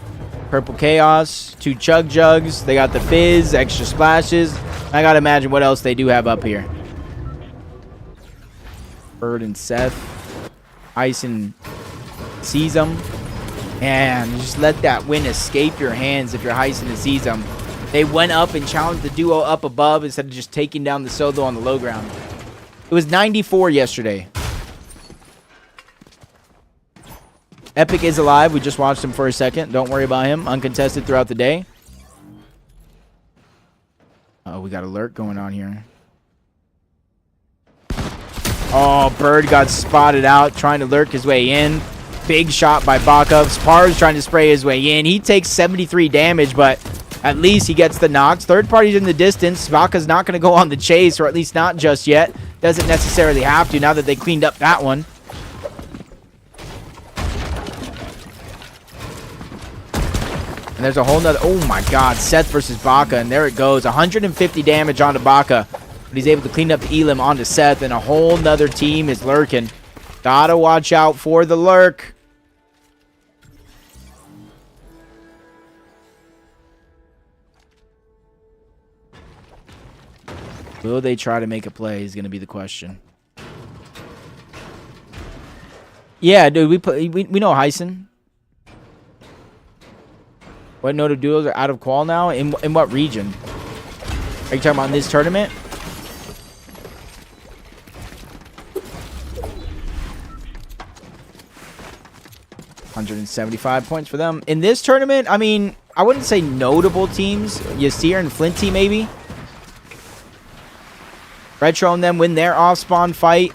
Purple Chaos, 2 Chug Jugs. They got the Fizz, extra splashes. I gotta imagine what else they do have up here. Bird and Seth. Ice and Sesam. And just let that win escape your hands if you're Heisen and Sesam. They went up and challenged the duo up above instead of just taking down the solo on the low ground. It was 94 yesterday. Epic is alive. We just watched him for a second. Don't worry about him. Uncontested throughout the day. Oh, we got alert going on here. Oh, Bird got spotted out trying to lurk his way in. Big shot by Baka. Spar's trying to spray his way in. He takes 73 damage, but at least he gets the knocks. Third party's in the distance. Baka's not going to go on the chase, or at least not just yet. Doesn't necessarily have to now that they cleaned up that one. And there's a whole nother... Oh, my God. Seth versus Baka. And there it goes. 150 damage onto Baka. But he's able to clean up the Elim onto Seth, and a whole nother team is lurking. Gotta watch out for the lurk. Will they try to make a play is going to be the question. Yeah, dude, we know Heisen. What node of duels are out of qual now? In what region? Are you talking about in this tournament? $175 points for them. In this tournament, I mean, I wouldn't say notable teams. Yasir and Flinty, maybe. Retro and them win their off-spawn fight.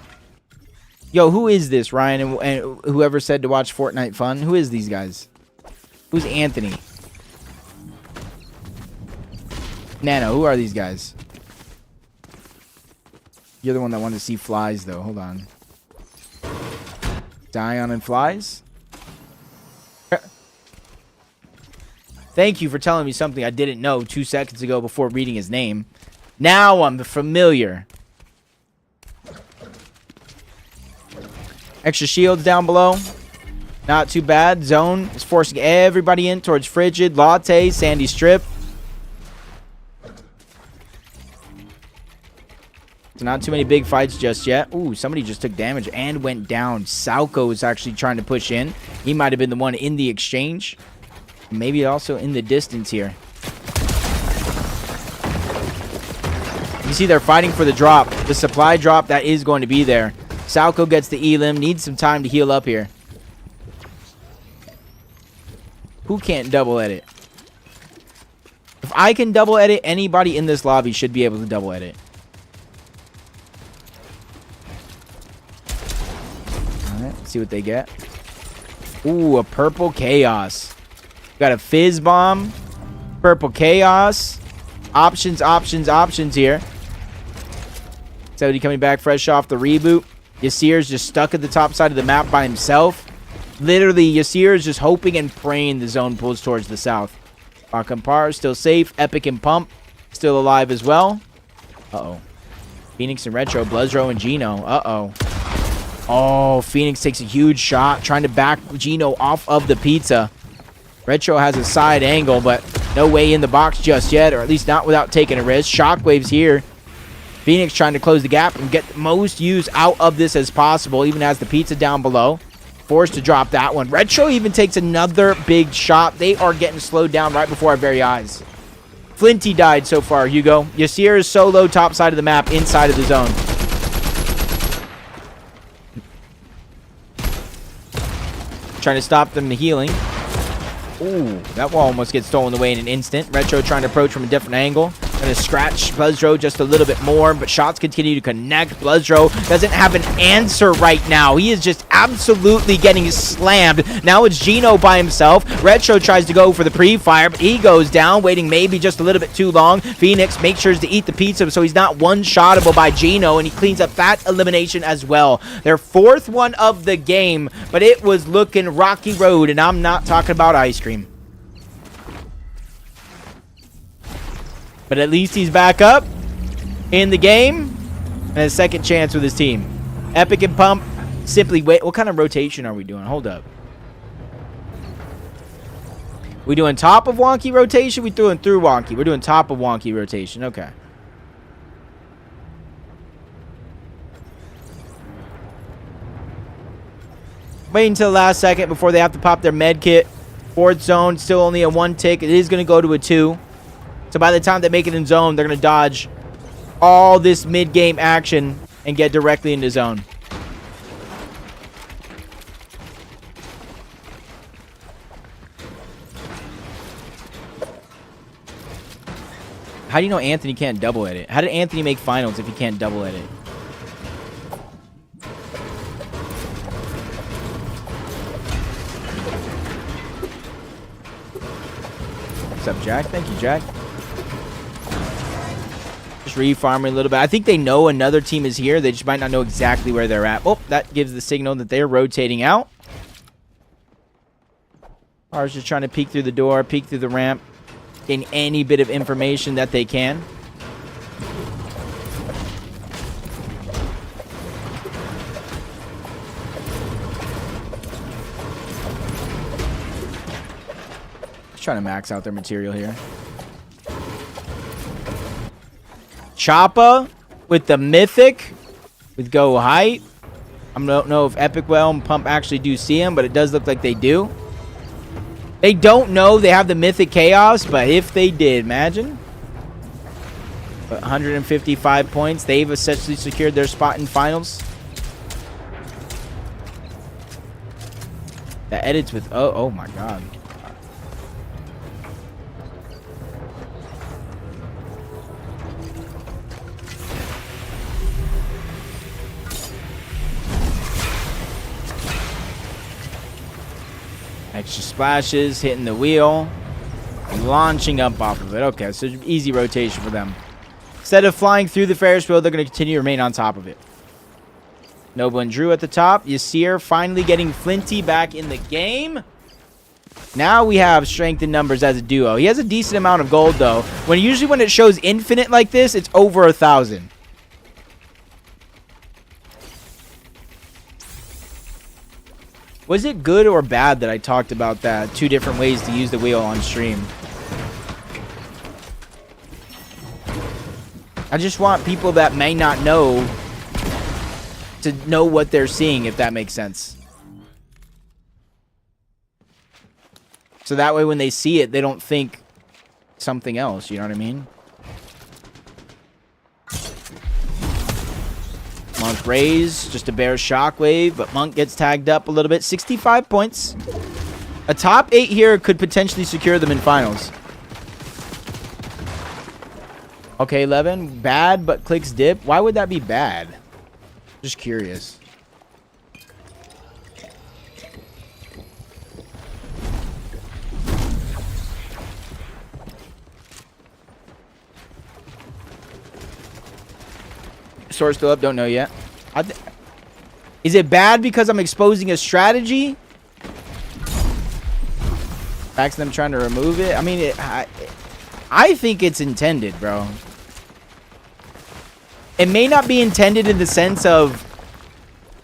Yo, who is this, Ryan? And whoever said to watch Fortnite Fun? Who is these guys? Who's Anthony? Nano, who are these guys? You're the one that wanted to see flies, though. Hold on. Dion and flies? Thank you for telling me something I didn't know 2 seconds ago before reading his name. Now I'm familiar. Extra shields down below. Not too bad. Zone is forcing everybody in towards Frigid, Latte, Sandy Strip. So not too many big fights just yet. Ooh, somebody just took damage and went down. Salco is actually trying to push in. He might have been the one in the exchange. Maybe also in the distance here. You see they're fighting for the drop. The supply drop that is going to be there. Salco gets the Elim. Needs some time to heal up here. Who can't double edit? If I can double edit, anybody in this lobby should be able to double edit. Alright, let's see what they get. Ooh, a purple chaos. Got a fizz bomb. Purple chaos. Options, options, options here. 70 coming back fresh off the reboot. Yasir's just stuck at the top side of the map by himself. Literally, Yasir is just hoping and praying the zone pulls towards the south. Akampar still safe. Epic and Pump still alive as well. Uh-oh. Phoenix and Retro. Bluzro and Gino. Uh-oh. Oh, Phoenix takes a huge shot. Trying to back Gino off of the pizza. Retro has a side angle, but no way in the box just yet, or at least not without taking a risk. Shockwaves here. Phoenix trying to close the gap and get the most use out of this as possible, even has the pizza down below. Forced to drop that one. Retro even takes another big shot. They are getting slowed down right before our very eyes. Flinty died so far, Hugo. Yasir is solo top side of the map, inside of the zone. Trying to stop them healing. Ooh, that wall almost gets stolen away in an instant. Retro trying to approach from a different angle. Gonna scratch Bluzro just a little bit more, but shots continue to connect. Bluzro doesn't have an answer right now. He is just absolutely getting slammed. Now it's Gino by himself. Retro tries to go for the pre-fire, but he goes down, waiting maybe just a little bit too long. Phoenix makes sure to eat the pizza so he's not one-shottable by Gino, and he cleans up that elimination as well. Their fourth one of the game, but it was looking rocky road, and I'm not talking about ice cream. But at least he's back up in the game and a second chance with his team. Epic and Pump simply wait. What kind of rotation are we doing? Hold up. We doing top of wonky rotation? We doing through wonky? We're doing top of wonky rotation. Okay. Wait until the last second before they have to pop their med kit. Fourth zone, still only a 1 tick. It is going to go to a 2. So by the time they make it in zone, they're going to dodge all this mid-game action and get directly into zone. How do you know Anthony can't double edit? How did Anthony make finals if he can't double edit? What's up, Jack? Thank you, Jack. Just refarming a little bit. I think they know another team is here. They just might not know exactly where they're at. Oh, that gives the signal that they're rotating out. Ours just trying to peek through the door, peek through the ramp, gain any bit of information that they can. trying to max out their material here. Choppa with the Mythic with Go Height. I don't know if Epic Well and Pump actually do see him, but it does look like they do. They don't know they have the Mythic Chaos, but if they did, imagine. But 155 points. They've essentially secured their spot in finals. That edits with... Oh my god. Extra splashes, hitting the wheel, launching up off of it. Okay, so easy rotation for them. Instead of flying through the Ferris wheel, they're going to continue to remain on top of it. Noble and Drew at the top. Yasir finally getting Flinty back in the game. Now we have strength in numbers as a duo. He has a decent amount of gold, though. Usually when it shows infinite like this, it's over 1,000. Was it good or bad that I talked about that? 2 different ways to use the wheel on stream. I just want people that may not know to know what they're seeing, if that makes sense. So that way when they see it, they don't think something else, you know what I mean? Monk raise, just a bare shockwave, but Monk gets tagged up a little bit. 65 points. A top 8 here could potentially secure them in finals. Okay, 11. Bad, but clicks dip. Why would that be bad? Just curious. Sword still up, don't know yet. Is it bad because I'm exposing a strategy? Back to them trying to remove it. I mean, I think it's intended, bro. It may not be intended in the sense of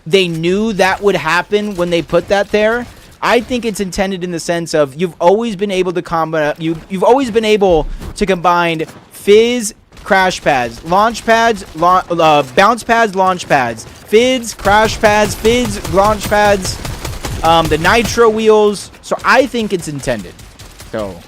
they knew that would happen when they put that there. I think it's intended in the sense of you've always been able to combine. You've always been able to combine Fizz, crash pads, launch pads, bounce pads, launch pads, Fizz, crash pads, Fizz, launch pads, the nitro wheels. So I think it's intended. So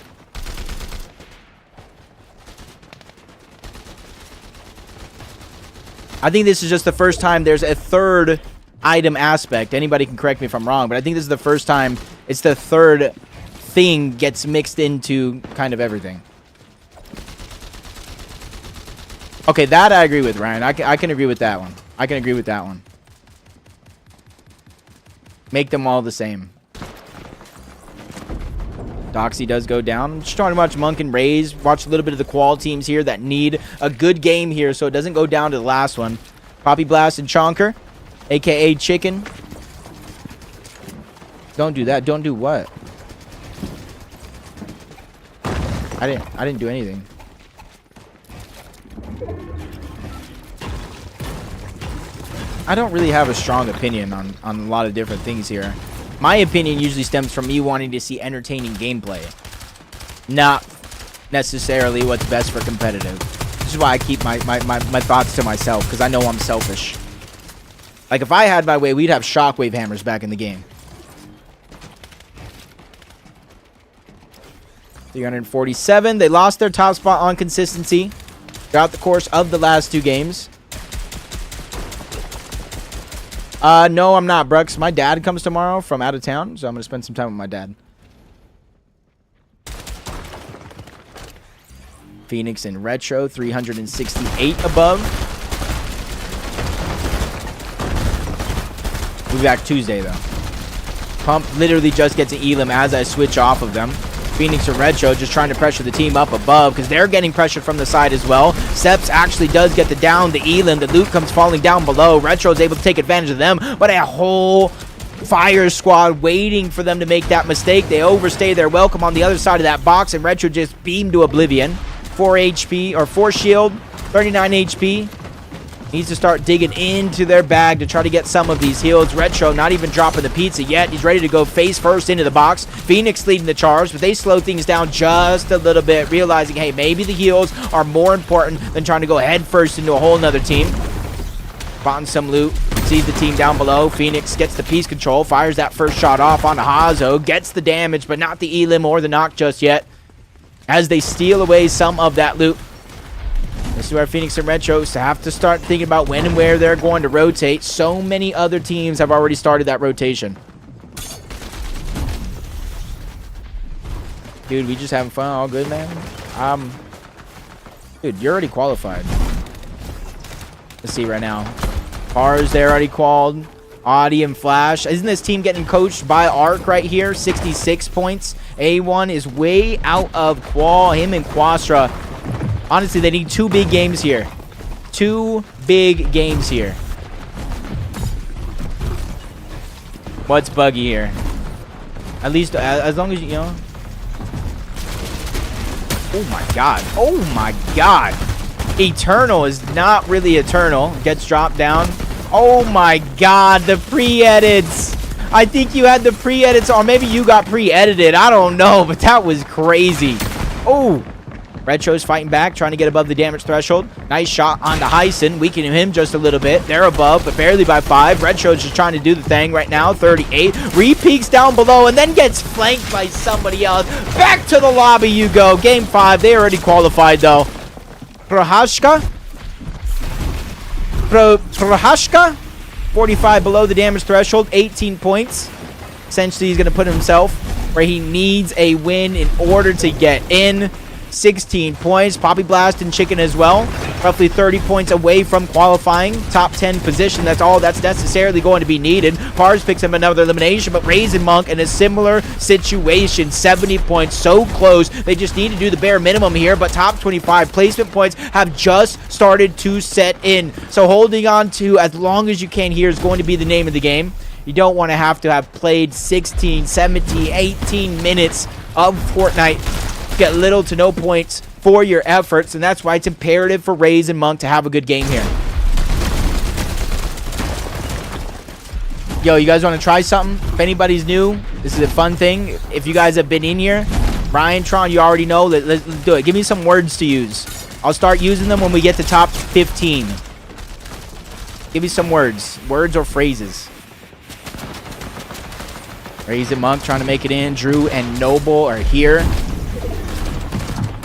I think this is just the first time there's a third item aspect. Anybody can correct me if I'm wrong, but I think this is the first time it's the third thing gets mixed into kind of everything. Okay, that I agree with, Ryan. I can agree with that one. I can agree with that one. Make them all the same. Doxy does go down. I'm just trying to watch Monk and Raze. Watch a little bit of the qual teams here that need a good game here so it doesn't go down to the last one. Poppy Blast and Chonker, a.k.a. Chicken. Don't do that. Don't do what? I didn't do anything. I don't really have a strong opinion on a lot of different things here. My opinion usually stems from me wanting to see entertaining gameplay, not necessarily what's best for competitive. This is why I keep my thoughts to myself, because I know I'm selfish. Like, if I had my way, we'd have shockwave hammers back in the game. 347. They lost their top spot on consistency throughout the course of the last 2 games. No, I'm not, Brooks. My dad comes tomorrow from out of town, so I'm going to spend some time with my dad. Phoenix and Retro, 368 above. We'll be back Tuesday, though. Pump literally just gets an Elim as I switch off of them. Phoenix and Retro just trying to pressure the team up above because they're getting pressured from the side as well. Seps actually does get the down, the Elim. The loot comes falling down below. Retro's able to take advantage of them, but a whole fire squad waiting for them to make that mistake. They overstay their welcome on the other side of that box, and Retro just beamed to oblivion. 4 HP, or 4 shield, 39 HP. Needs to start digging into their bag to try to get some of these heals. Retro not even dropping the pizza yet. He's ready to go face first into the box. Phoenix leading the charge, but they slow things down just a little bit, realizing, hey, maybe the heals are more important than trying to go head first into a whole nother team. Spotting some loot. Sees the team down below. Phoenix gets the piece control, fires that first shot off on Hazo, gets the damage, but not the elim or the knock just yet, as they steal away some of that loot. This is where Phoenix and Retros have to start thinking about when and where they're going to rotate. So many other teams have already started that rotation. Dude, we just having fun. All good, man. Dude, you're already qualified. Let's see right now. Cars, they're already qualled. Audi and Flash. Isn't this team getting coached by Arc right here? 66 points. A1 is way out of qual. Him and Quastra. Honestly, they need 2 big games here. 2 big games here. What's buggy here? At least, as long as you know. Oh my god. Oh my god. Eternal is not really Eternal. Gets dropped down. Oh my god. The pre-edits. I think you had the pre-edits, or maybe you got pre-edited. I don't know, but that was crazy. Oh. Retro's fighting back, trying to get above the damage threshold. Nice shot on the Hyson, weakening him just a little bit. They're above, but barely by 5. Retro's just trying to do the thing right now. 38. Re-peeks down below and then gets flanked by somebody else. Back to the lobby you go. Game 5. They already qualified, though. Prohashka? 45 below the damage threshold. 18 points. Essentially, he's going to put himself where he needs a win in order to get in. 16 points. Poppy Blast and Chicken as well. Roughly 30 points away from qualifying. Top 10 position. That's all that's necessarily going to be needed. Pars picks him another elimination, but Raisin Monk in a similar situation. 70 points. So close. They just need to do the bare minimum here, but top 25 placement points have just started to set in. So holding on to as long as you can here is going to be the name of the game. You don't want to have played 16, 17, 18 minutes of Fortnite. Get little to no points for your efforts, and that's why it's imperative for Raze and Monk to have a good game here. Yo, you guys want to try something? If anybody's new, this is a fun thing. If you guys have been in here, Ryan, Tron, you already know. Let's do it. Give me some words to use. I'll start using them when we get to top 15. Give me some words. Words or phrases. Raze and Monk trying to make it in. Drew and Noble are here.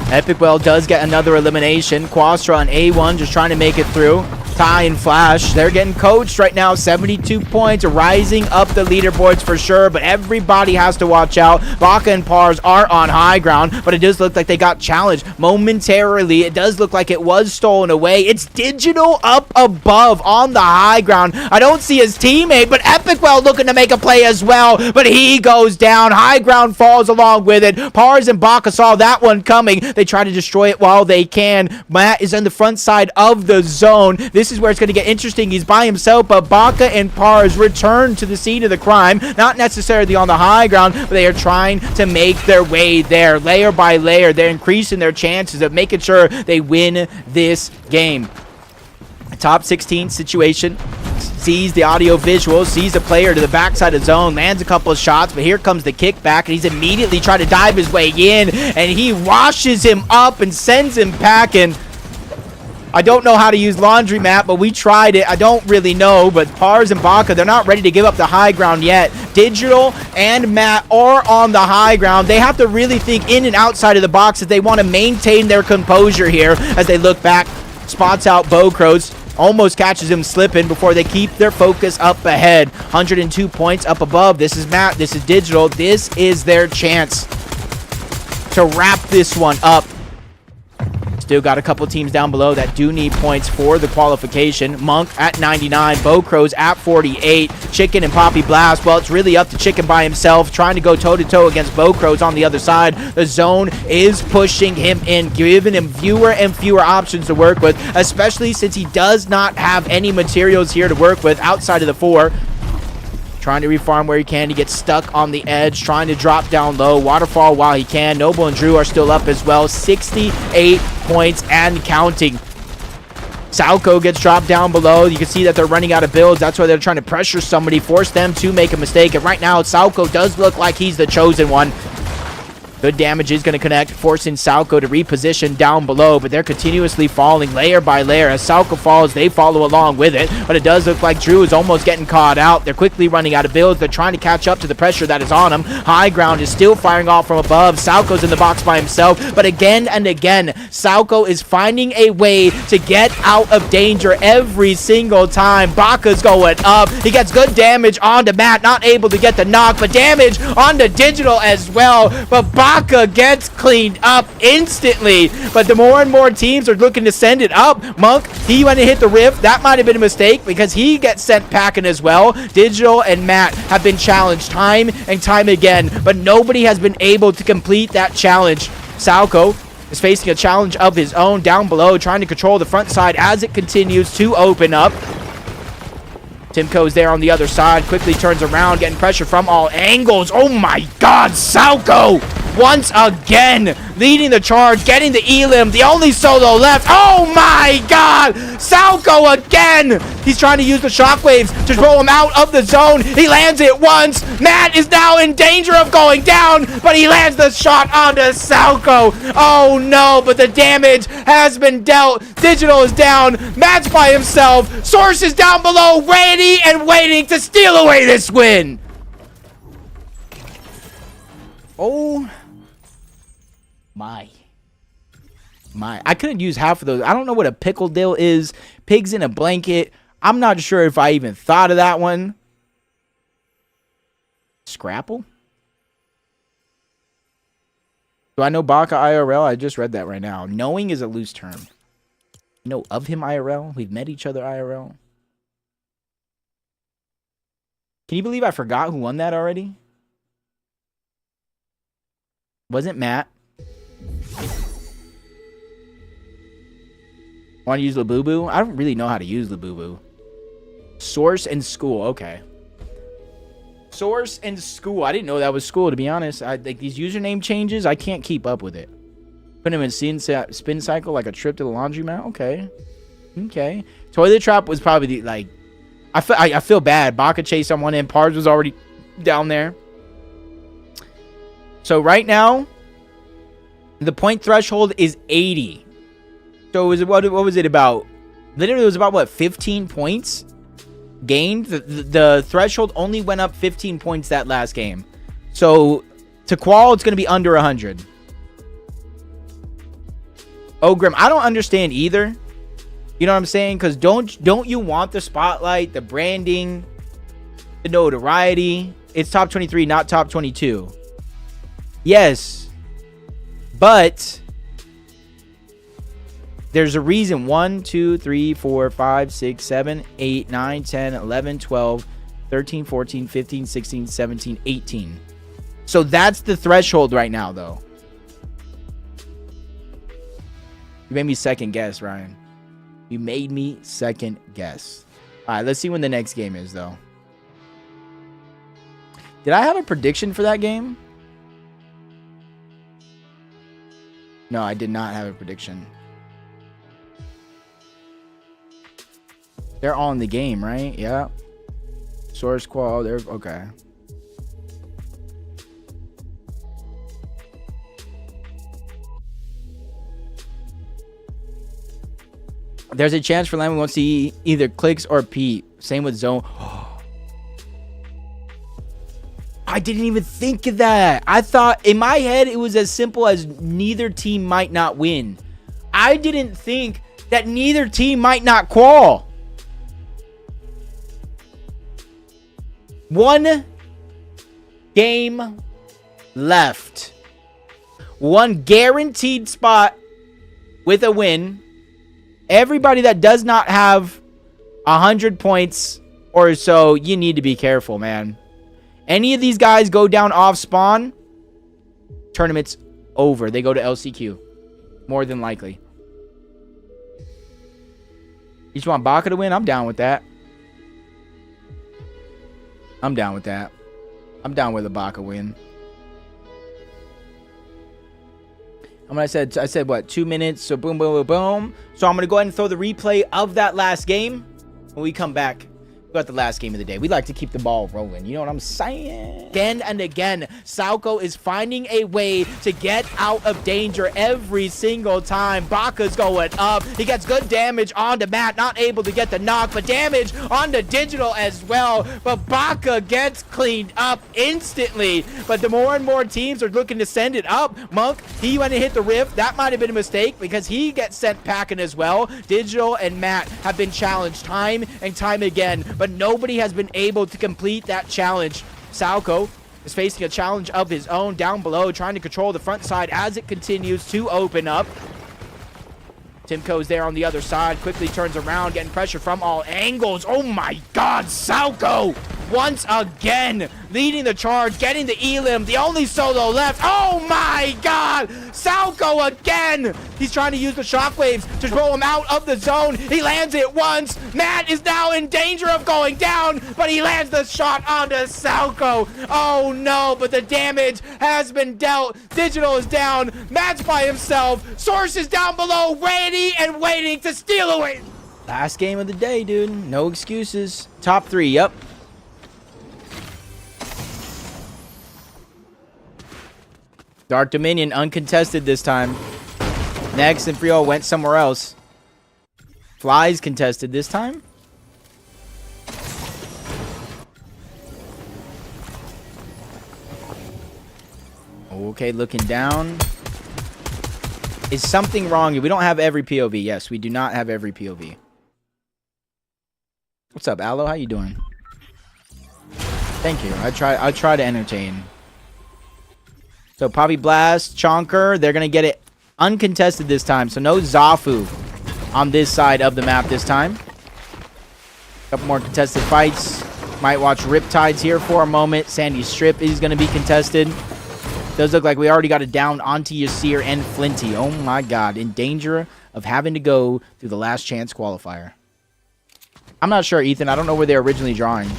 Epic Well does get another elimination. Quastra on A1 just trying to make it through. Ty and Flash, they're getting coached right now. 72 points, rising up the leaderboards for sure, but everybody has to watch out. Baka and Pars are on high ground, but it does look like they got challenged momentarily. It does look like it was stolen away. It's Digital up above on the high ground. I don't see his teammate, but Epic Well looking to make a play as well, but he goes down. High ground falls along with it. Pars and Baka saw that one coming. They try to destroy it while they can. Matt is on the front side of the zone. This is where it's going to get interesting. He's by himself, but Baka and Pars return to the scene of the crime. Not necessarily on the high ground, but they are trying to make their way there. Layer by layer, they're increasing their chances of making sure they win this game. Top 16 situation. Sees the audio visual, sees a player to the backside of zone, lands a couple of shots, but here comes the kickback, and he's immediately trying to dive his way in, and he washes him up and sends him packing. I don't know how to use laundromat, but we tried it. I don't really know, but Pars and Baka, they're not ready to give up the high ground yet. Digital and Matt are on the high ground. They have to really think in and outside of the box if they want to maintain their composure here as they look back. Spots out Bowcrows. Almost catches him slipping before they keep their focus up ahead. 102 points up above. This is Matt. This is Digital. This is their chance to wrap this one up. Still got a couple teams down below that do need points for the qualification. Monk at 99. Bowcrows at 48. Chicken and Poppy Blast. Well, it's really up to Chicken by himself, trying to go toe-to-toe against Bowcrows on the other side. The zone is pushing him in, giving him fewer and fewer options to work with, especially since he does not have any materials here to work with outside of the 4. Trying to refarm where he can. He gets stuck on the edge, trying to drop down low. Waterfall while he can. Noble and Drew are still up as well. 68 points and counting. Salco gets dropped down below. You can see that they're running out of builds. That's why they're trying to pressure somebody, force them to make a mistake. And right now, Salco does look like he's the chosen one. Good damage is going to connect, forcing Salco to reposition down below, but they're continuously falling layer by layer. As Salco falls, they follow along with it, but it does look like Drew is almost getting caught out. They're quickly running out of builds. They're trying to catch up to the pressure that is on them. High ground is still firing off from above. Salco's in the box by himself, but again and again, Salco is finding a way to get out of danger every single time. Baka's going up. He gets good damage onto Matt, not able to get the knock, but damage onto Digital as well. But Baka gets cleaned up instantly, but the more and more teams are looking to send it up. Monk, he went and hit the rift. That might have been a mistake because he gets sent packing as well. Digital and Matt have been challenged time and time again, but nobody has been able to complete that challenge. Salco is facing a challenge of his own down below, trying to control the front side as it continues to open up. Timko's there on the other side, quickly turns around, getting pressure from all angles. Oh my god, Salco once again leading the charge, getting the elim, the only solo left. Oh my god, Salco again. He's trying to use the shockwaves to throw him out of the zone. He lands it once. Matt is now in danger of going down, but he lands the shot onto Salco. Oh no, but the damage has been dealt. Digital is down. Matt's by himself. Source is down below, ready and waiting to steal away this win. Oh my. I couldn't use half of those. I don't know what a pickle dill is. Pigs in a blanket. I'm not sure if I even thought of that one. Scrapple? Do I know Baka IRL? I just read that right now. Knowing is a loose term. You know of him IRL? We've met each other IRL. Can you believe I forgot who won that already? Wasn't Matt? Want to use Labubu? I don't really know how to use Labubu. Source and school. Okay. Source and school. I didn't know that was school, to be honest. Like these username changes, I can't keep up with it. Put him in spin cycle like a trip to the laundromat. Okay. Okay. Toilet trap was probably the, like, I feel bad. Baka chased someone in. Pars was already down there. So right now, the point threshold is 80. So it was, what was it about? Literally, it was about, what, 15 points gained? The threshold only went up 15 points that last game. So to qual, it's going to be under 100. Oh, Grim, I don't understand either. You know what I'm saying? Because don't you want the spotlight, the branding, the notoriety? It's top 23, not top 22. Yes. But there's a reason. 1, 2, 3, 4, 5, 6, 7, 8, 9, 10, 11, 12, 13, 14, 15, 16, 17, 18. So that's the threshold right now, though. You made me second guess, Ryan. You made me second guess. All right, let's see when the next game is, though. Did I have a prediction for that game? No, I did not have a prediction. They're all in the game, right? Yeah. Source qual, they're okay. There's a chance for Lemon won't see either clicks or Pete. Same with Zone. I didn't even think of that. I thought in my head it was as simple as neither team might not win. I didn't think that neither team might not qual. One game left. One guaranteed spot with a win. Everybody that does not have 100 points or so, you need to be careful, man. Any of these guys go down off spawn, tournament's over. They go to LCQ. More than likely. You just want Baka to win? I'm down with that. I'm down with that. I'm down with a Baka win. I said what, 2 minutes, so boom, boom, boom, boom. So I'm going to go ahead and throw the replay of that last game. When we come back, we got the last game of the day. We like to keep the ball rolling. You know what I'm saying? Again and again, Salco is finding a way to get out of danger every single time. Baka's going up. He gets good damage onto Matt. Not able to get the knock, but damage onto Digital as well. But Baka gets cleaned up instantly. But the more and more teams are looking to send it up. Monk, he went and hit the rift. That might have been a mistake because he gets sent packing as well. Digital and Matt have been challenged time and time again, but nobody has been able to complete that challenge. Salco is facing a challenge of his own down below, trying to control the front side as it continues to open up. Timko's there on the other side, quickly turns around, getting pressure from all angles. Oh my God, Salco once again leading the charge, getting the elim, the only solo left. Oh my God, Salco again. He's trying to use the shockwaves to throw him out of the zone. He lands it once. Matt is now in danger of going down, but he lands the shot onto Salco. Oh no, but the damage has been dealt. Digital is down. Matt's by himself. Source is down below, ready and waiting to steal away. Last game of the day, dude. No excuses. Top 3, yep. Dark Dominion uncontested this time. Next and Frio went somewhere else. Flies contested this time. Okay, looking down. Is something wrong here? We don't have every POV. Yes, we do not have every POV. What's up, Aloe? How you doing? Thank you. I try to entertain. So Poppy Blast, Chonker, they're gonna get it uncontested this time. So no Zafu on this side of the map this time. Couple more contested fights. Might watch Riptides here for a moment. Sandy Strip is gonna be contested. Does look like we already got it down onto Yasir and Flinty. Oh my God, in danger of having to go through the last chance qualifier. I'm not sure, Ethan. I don't know where they're originally dropping.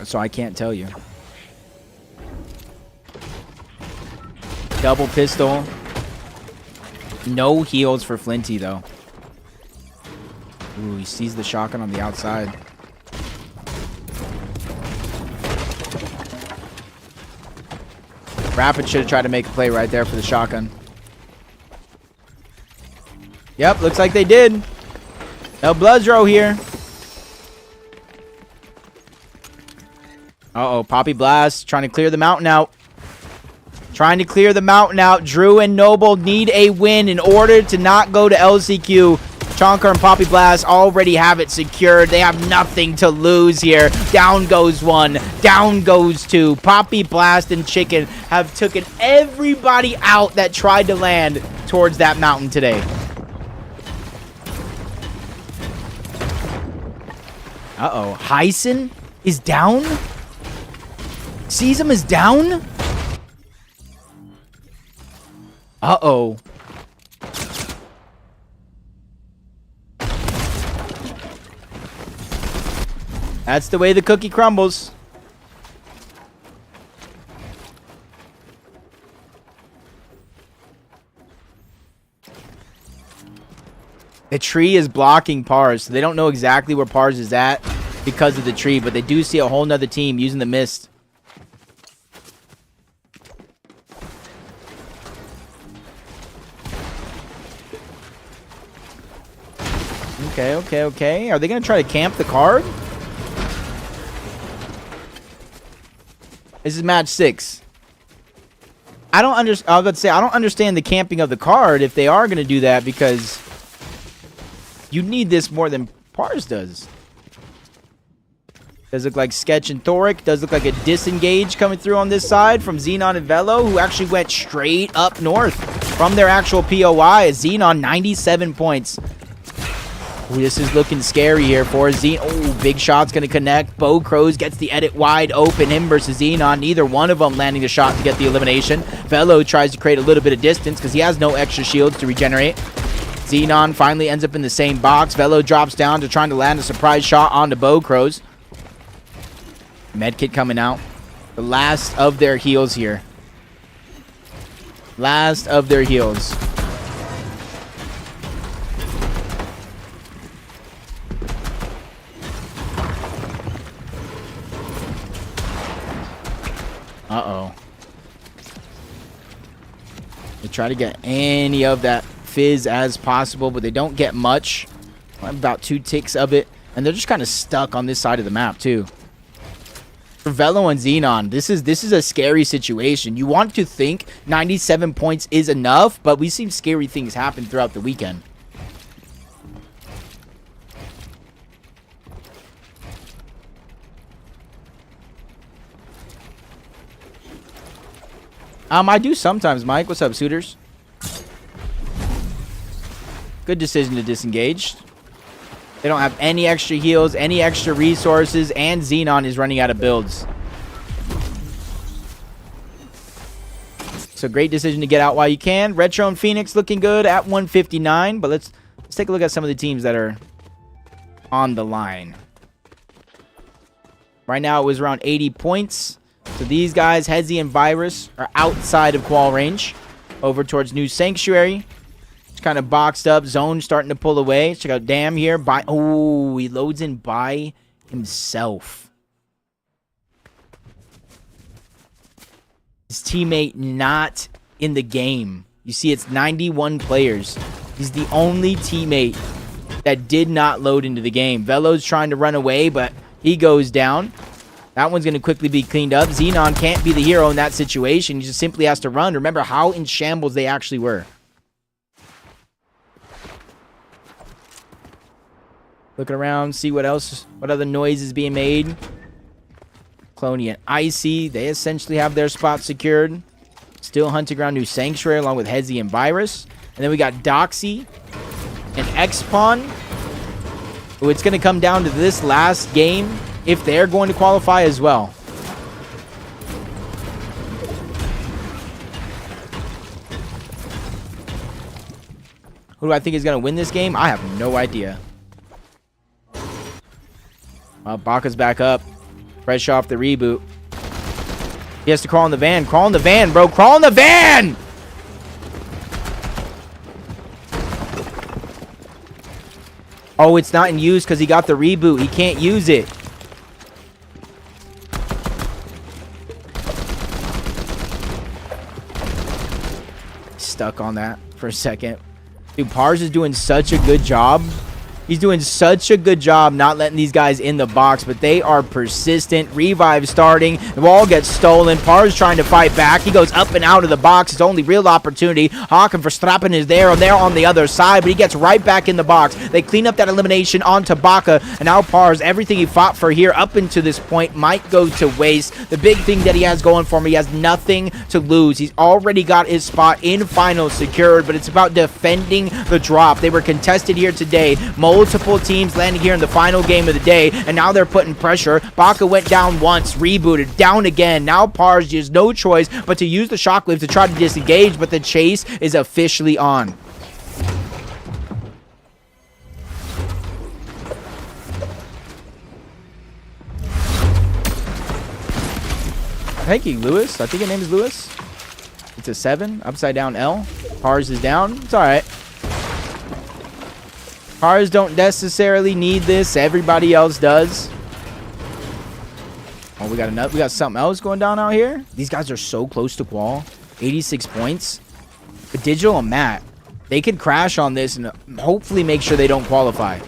So I can't tell you. Double pistol. No heals for Flinty, though. Ooh, he sees the shotgun on the outside. Rapid should have tried to make a play right there for the shotgun. Yep, looks like they did. No Bloodsrow here. Uh-oh, Poppy Blast trying to clear the mountain out. Trying to clear the mountain out. Drew and Noble need a win in order to not go to LCQ. Chonker and Poppy Blast already have it secured. They have nothing to lose here. Down goes 1. Down goes 2. Poppy Blast and Chicken have taken everybody out that tried to land towards that mountain today. Uh-oh. Hyson is down? Seasum is down? Uh-oh. That's the way the cookie crumbles. The tree is blocking Pars, so they don't know exactly where Pars is at because of the tree, but they do see a whole nother team using the mist. Okay. Are they going to try to camp the card? This is match 6. I don't understand the camping of the card if they are going to do that, because you need this more than Pars does. Does look like Sketch and Thoric. Does look like a disengage coming through on this side from Xenon and Velo, who actually went straight up north from their actual POI. Xenon, 97 points. Ooh, this is looking scary here for Xenon. Oh, big shot's going to connect. Bo Crows gets the edit wide open. Him versus Xenon. Neither one of them landing the shot to get the elimination. Velo tries to create a little bit of distance because he has no extra shields to regenerate. Xenon finally ends up in the same box. Velo drops down to trying to land a surprise shot onto Bo Crows. Medkit coming out. The last of their heals here. Last of their heals. Uh-oh. They try to get any of that fizz as possible, but they don't get much. About 2 ticks of it. And they're just kind of stuck on this side of the map, too. For Velo and Xenon, this is a scary situation. You want to think 97 points is enough, but we've seen scary things happen throughout the weekend. I do sometimes, Mike. What's up, Suitors? Good decision to disengage. They don't have any extra heals, any extra resources, and Xenon is running out of builds. So great decision to get out while you can. Retro and Phoenix looking good at 159, but let's take a look at some of the teams that are on the line. Right now it was around 80 points. So these guys, Hezi and Virus, are outside of qual range. Over towards New Sanctuary. Kind of boxed up. Zone starting to pull away. Check out Dam here. Oh, he loads in by himself. His teammate not in the game. You see, it's 91 players. He's the only teammate that did not load into the game. Velo's trying to run away, but he goes down. That one's going to quickly be cleaned up. Xenon can't be the hero in that situation. He just simply has to run. Remember how in shambles they actually were. Looking around, see what else, what other noise is being made. Cloney and Icy, they essentially have their spot secured. Still hunting around New Sanctuary along with Hezi and Virus. And then we got Doxy and Xpon. Oh, it's going to come down to this last game if they're going to qualify as well. Who do I think is going to win this game? I have no idea. Well, Baka's back up. Fresh off the reboot. He has to crawl in the van. Crawl in the van, bro. Crawl in the van! Oh, it's not in use because he got the reboot. He can't use it. Stuck on that for a second. Dude, Pars is doing such a good job. He's doing such a good job not letting these guys in the box, but they are persistent. Revive starting. The ball gets stolen. Pars trying to fight back. He goes up and out of the box. His only real opportunity. Hawk and Verstappen is there, and they're on the other side, but he gets right back in the box. They clean up that elimination onto Baka, and now Pars, everything he fought for here up until this point might go to waste. The big thing that he has going for him, he has nothing to lose. He's already got his spot in finals secured, but it's about defending the drop. They were contested here today. Multiple teams landing here in the final game of the day, and now they're putting pressure. Baka went down once, rebooted, down again. Now Pars has no choice but to use the shockwave to try to disengage, but the chase is officially on. Thank you, Lewis. I think his name is Lewis. It's a 7, upside down L. Pars is down. It's all right. Pars don't necessarily need this. Everybody else does. Oh, we got something else going down out here. These guys are so close to qual. 86 points. But Digital and Matt, they could crash on this and hopefully make sure they don't qualify.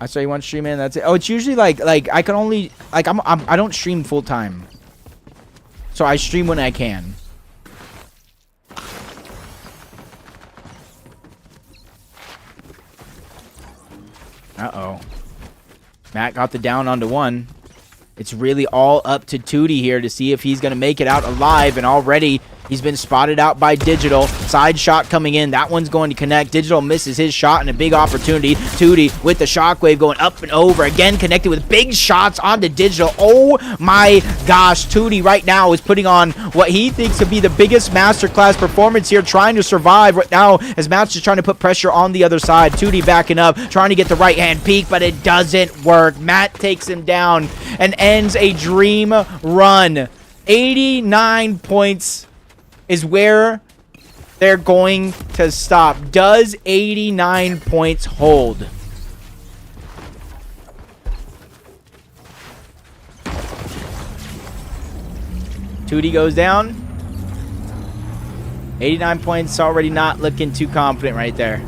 I saw you want to stream in. That's it. Oh, it's usually like I can only I don't stream full time, so I stream when I can. Uh-oh. Matt got the down onto 1. It's really all up to Tootie here to see if he's going to make it out alive. And already He's been spotted out by Digital. Side shot coming in. That one's going to connect. Digital misses his shot and a big opportunity. Tootie with the shockwave going up and over. Again connected with big shots onto Digital. Oh my gosh. Tootie right now is putting on what he thinks to be the biggest masterclass performance here, trying to survive right now as Matt's just trying to put pressure on the other side. Tootie backing up, trying to get the right hand peek, but it doesn't work. Matt takes him down and ends a dream run. 89 points is where they're going to stop. Does 89 points hold? Tootie goes down. 89 points, already not looking too confident right there.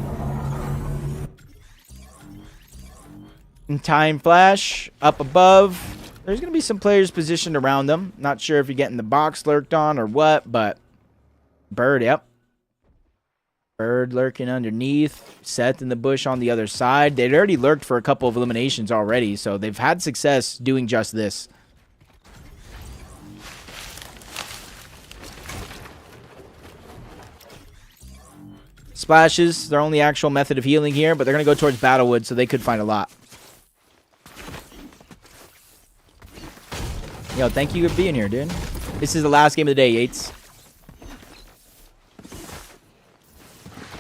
And time flash up above. There's going to be some players positioned around them. Not sure if you're getting the box lurked on or what, but Bird, yep. Bird lurking underneath. Seth in the bush on the other side. They'd already lurked for a couple of eliminations already, so they've had success doing just this. Splashes, their only actual method of healing here, but they're going to go towards Battlewood, so they could find a lot. Yo, thank you for being here, dude. This is the last game of the day, Yates.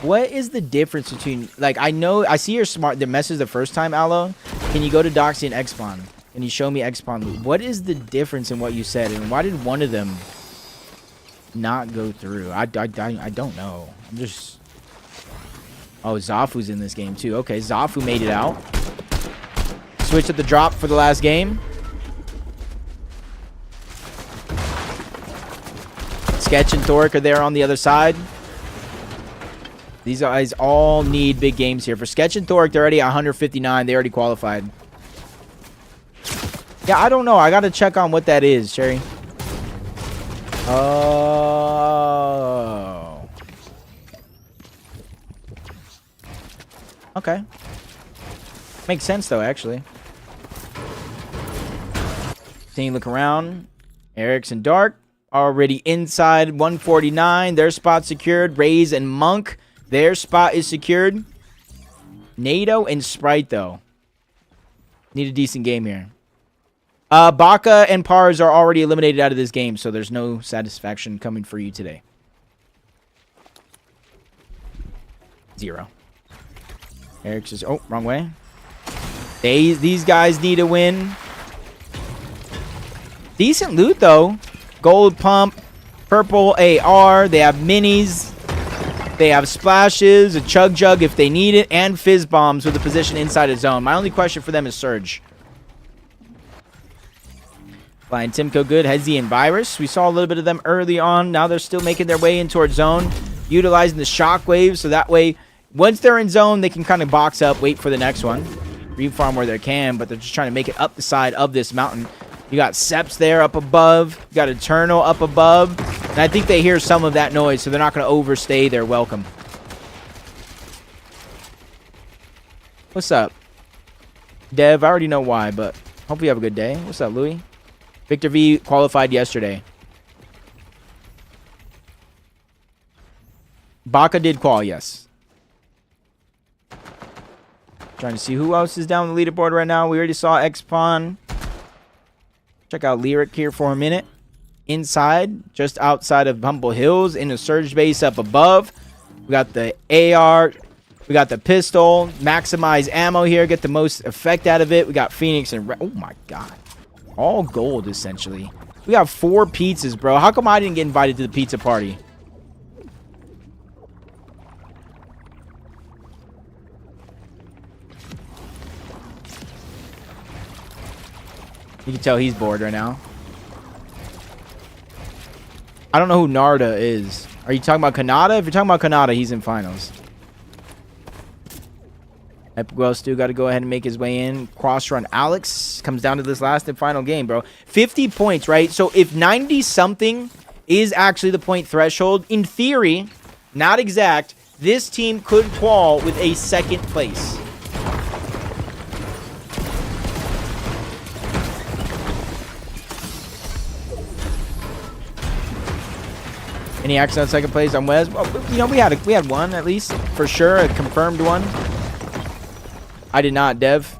What is the difference between, like, I know, I see your the message the first time, Aloe. Can you go to Doxy and X-Spawn? Can you show me X-Spawn loot? What is the difference in what you said, and why did one of them not go through? I don't know. I'm just... Oh, Zafu's in this game, too. Okay, Zafu made it out. Switch at the drop for the last game. Sketch and Thoric are there on the other side. These guys all need big games here. For Sketch and Thoric, they're already at 159. They already qualified. Yeah, I don't know. I got to check on what that is, Sherry. Oh. Okay. Makes sense, though, actually. Continue to look around. Eric's and Dark already inside 149. Their spot secured. Raze and Monk. Their spot is secured. NATO and Sprite, though. Need a decent game here. Baka and Pars are already eliminated out of this game, so there's no satisfaction coming for you today. 0. Eric says, oh, wrong way. These guys need a win. Decent loot, though. Gold pump, purple AR. They have minis. They have splashes, a chug jug if they need it, and fizz bombs with a position inside a zone. My only question for them is Surge. Flying Timco good, Hezzy and Virus. We saw a little bit of them early on. Now they're still making their way in towards zone, utilizing the shockwave, so that way, once they're in zone, they can kind of box up, wait for the next one. Refarm where they can, but they're just trying to make it up the side of this mountain. You got Seps there up above. You got Eternal up above. And I think they hear some of that noise, so they're not going to overstay their welcome. What's up? Dev, I already know why, but hope you have a good day. What's up, Louis? Victor V qualified yesterday. Baka did qual, yes. Trying to see who else is down the leaderboard right now. We already saw X-Pawn. Check out Lyric here for a minute. Inside, just outside of Humble Hills, in a surge base up above. We got the AR. We got the pistol. Maximize ammo here. Get the most effect out of it. We got Phoenix and... Oh, my God. All gold, essentially. We got 4 pizzas, bro. How come I didn't get invited to the pizza party? You can tell he's bored right now. I don't know who Narda is. Are you talking about Kanata? If you're talking about Kanata, he's in finals. Epiguel still got to go ahead and make his way in. Cross run Alex comes down to this last and final game, bro. 50 points, right? So if 90-something is actually the point threshold, in theory, not exact, this team could qual with a second place. Any action on second place on Wes? Well, you know, we had one at least for sure, a confirmed one. I did not, Dev.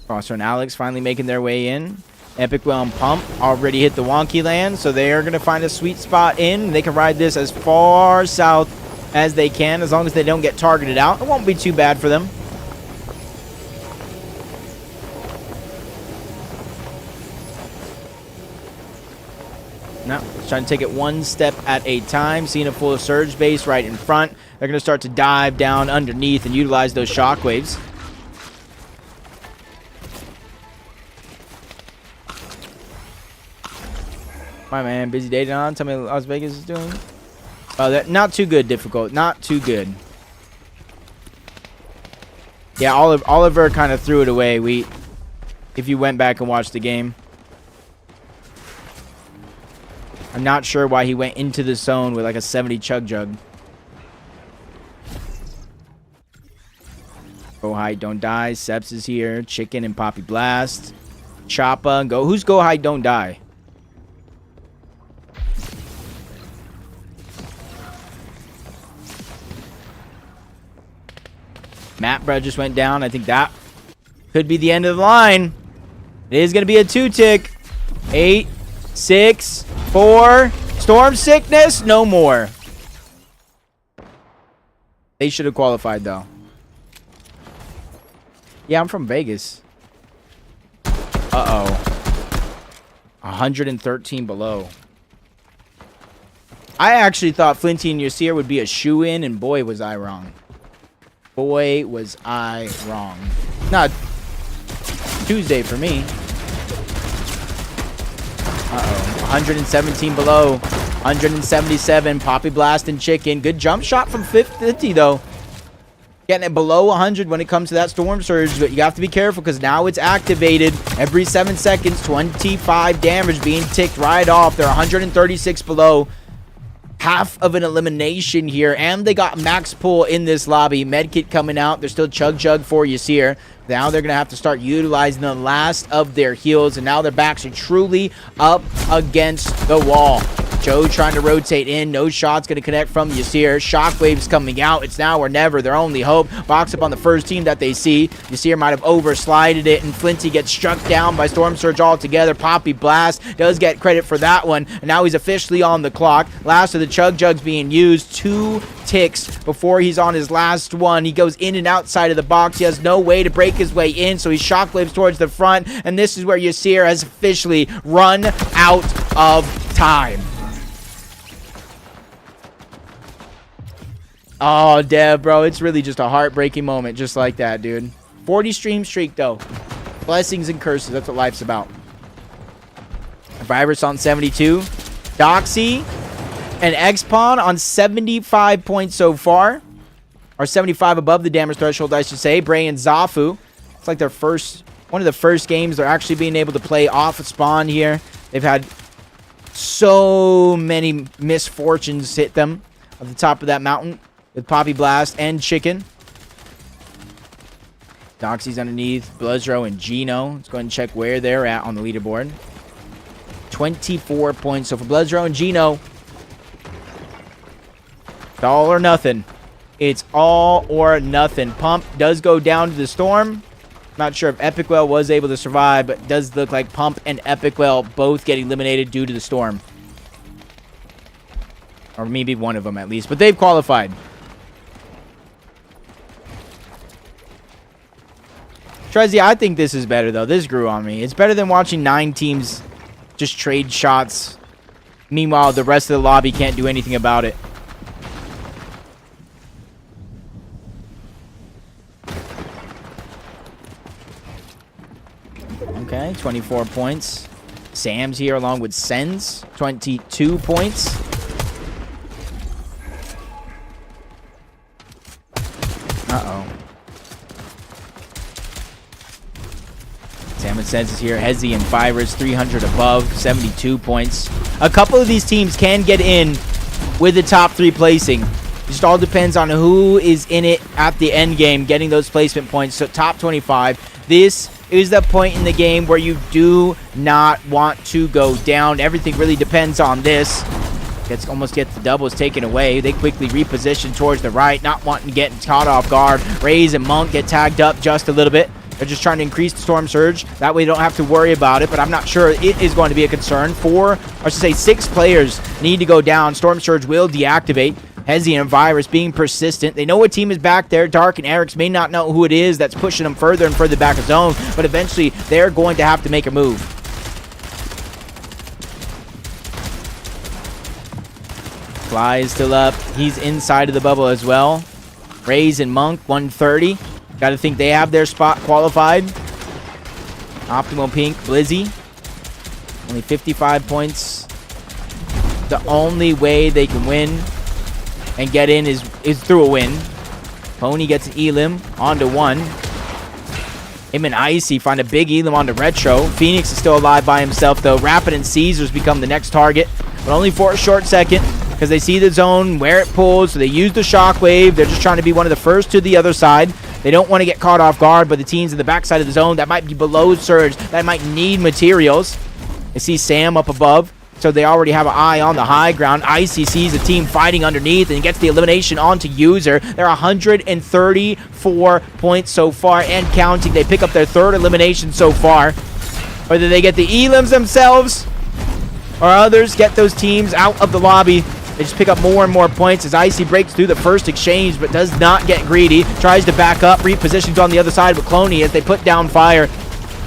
Foster and Alex finally making their way in. Epic Well and Pump already hit the wonky land, so they are going to find a sweet spot in. They can ride this as far south as they can, as long as they don't get targeted out. It won't be too bad for them. No, just trying to take it one step at a time. Seeing a full surge base right in front. They're going to start to dive down underneath and utilize those shockwaves. My man, busy day on. Tell me what Las Vegas is doing. Oh, that not too good. Difficult. Not too good. Yeah, Oliver kind of threw it away. If you went back and watched the game, I'm not sure why he went into the zone with like a 70 chug jug. Go hide, don't die. Seps is here. Chicken and Poppy Blast. Choppa and go. Who's go hide, don't die? Matt Brad just went down. I think that could be the end of the line. It is going to be a 2-tick. 8, 6, 4. Storm sickness. No more. They should have qualified, though. Yeah, I'm from Vegas. Uh-oh. 113 below. I actually thought Flinty and Yasir would be a shoe-in, and boy, was I wrong. Boy, was I wrong. Not Tuesday for me. Uh-oh. 117 below. 177. Poppy Blast and Chicken. Good jump shot from 50, though. Getting it below 100 when it comes to that Storm Surge. But you have to be careful because now it's activated. Every 7 seconds, 25 damage being ticked right off. They're 136 below. Half of an elimination here, and they got max pull in this lobby. Medkit coming out. There's still Chug Jug for Yasir. Now they're going to have to start utilizing the last of their heals, and now their backs are truly up against the wall. Joe trying to rotate in. No shot's going to connect from Yasir. Shockwaves coming out. It's now or never. Their only hope. Box up on the first team that they see. Yasir might have overslided it, and Flinty gets struck down by Storm Surge altogether. Poppy Blast does get credit for that one, and now he's officially on the clock. Last of the Chug Jugs being used. 2 ticks before he's on his last one. He goes in and outside of the box. He has no way to break his way in, so he shockwaves towards the front, and this is where Yasir has officially run out of time. Oh, Dev, bro, it's really just a heartbreaking moment just like that, dude. 40 stream streak, though. Blessings and curses, that's what life's about. Virus on 72. Doxy and X-Pawn on 75 points so far. Or 75 above the damage threshold, I should say. Bray and Zafu. It's like their one of the first games they're actually being able to play off of spawn here. They've had so many misfortunes hit them at the top of that mountain with Poppy Blast and Chicken. Doxy's underneath. Bluzro and Gino. Let's go ahead and check where they're at on the leaderboard. 24 points. So for Bluzro and Gino, it's all or nothing. It's all or nothing. Pump does go down to the Storm. Not sure if Epic Well was able to survive, but it does look like Pump and Epic Well both get eliminated due to the Storm. Or maybe one of them at least. But they've qualified. Trezzy, I think this is better, though. This grew on me. It's better than watching 9 teams just trade shots. Meanwhile, the rest of the lobby can't do anything about it. Okay, 24 points. Sam's here along with Sens. 22 points. Uh-oh. Sam and Sens is here. Hezzy and Virus, 300 above, 72 points. A couple of these teams can get in with the top 3 placing. It just all depends on who is in it at the end game, getting those placement points. So top 25. This is the point in the game where you do not want to go down. Everything really depends on this. Almost gets the doubles taken away. They quickly reposition towards the right, not wanting to get caught off guard. Raze and Monk get tagged up just a little bit. They're just trying to increase the Storm Surge. That way they don't have to worry about it, but I'm not sure it is going to be a concern. 6 players need to go down. Storm Surge will deactivate. Hezi and Virus being persistent. They know a team is back there. Dark and Eric's may not know who it is that's pushing them further and further back of zone, but eventually they're going to have to make a move. Fly is still up. He's inside of the bubble as well. Raze and Monk, 130. Got to think they have their spot qualified. Optimal Pink, Blizzy. Only 55 points. The only way they can win and get in is through a win. Pony gets an Elim onto 1. Him and Icy find a big Elim onto Retro. Phoenix is still alive by himself, though. Rapid and Caesars become the next target, but only for a short second because they see the zone where it pulls, so they use the shockwave. They're just trying to be one of the first to the other side. They don't want to get caught off guard by the teams in the backside of the zone that might be below Surge, that might need materials. They see Sam up above, so they already have an eye on the high ground. Icy sees a team fighting underneath and gets the elimination onto User. They're 134 points so far and counting. They pick up their 3rd elimination so far. Whether they get the Elims themselves or others get those teams out of the lobby, they just pick up more and more points as Icy breaks through the first exchange but does not get greedy. Tries to back up, repositions on the other side with Cloney as they put down fire.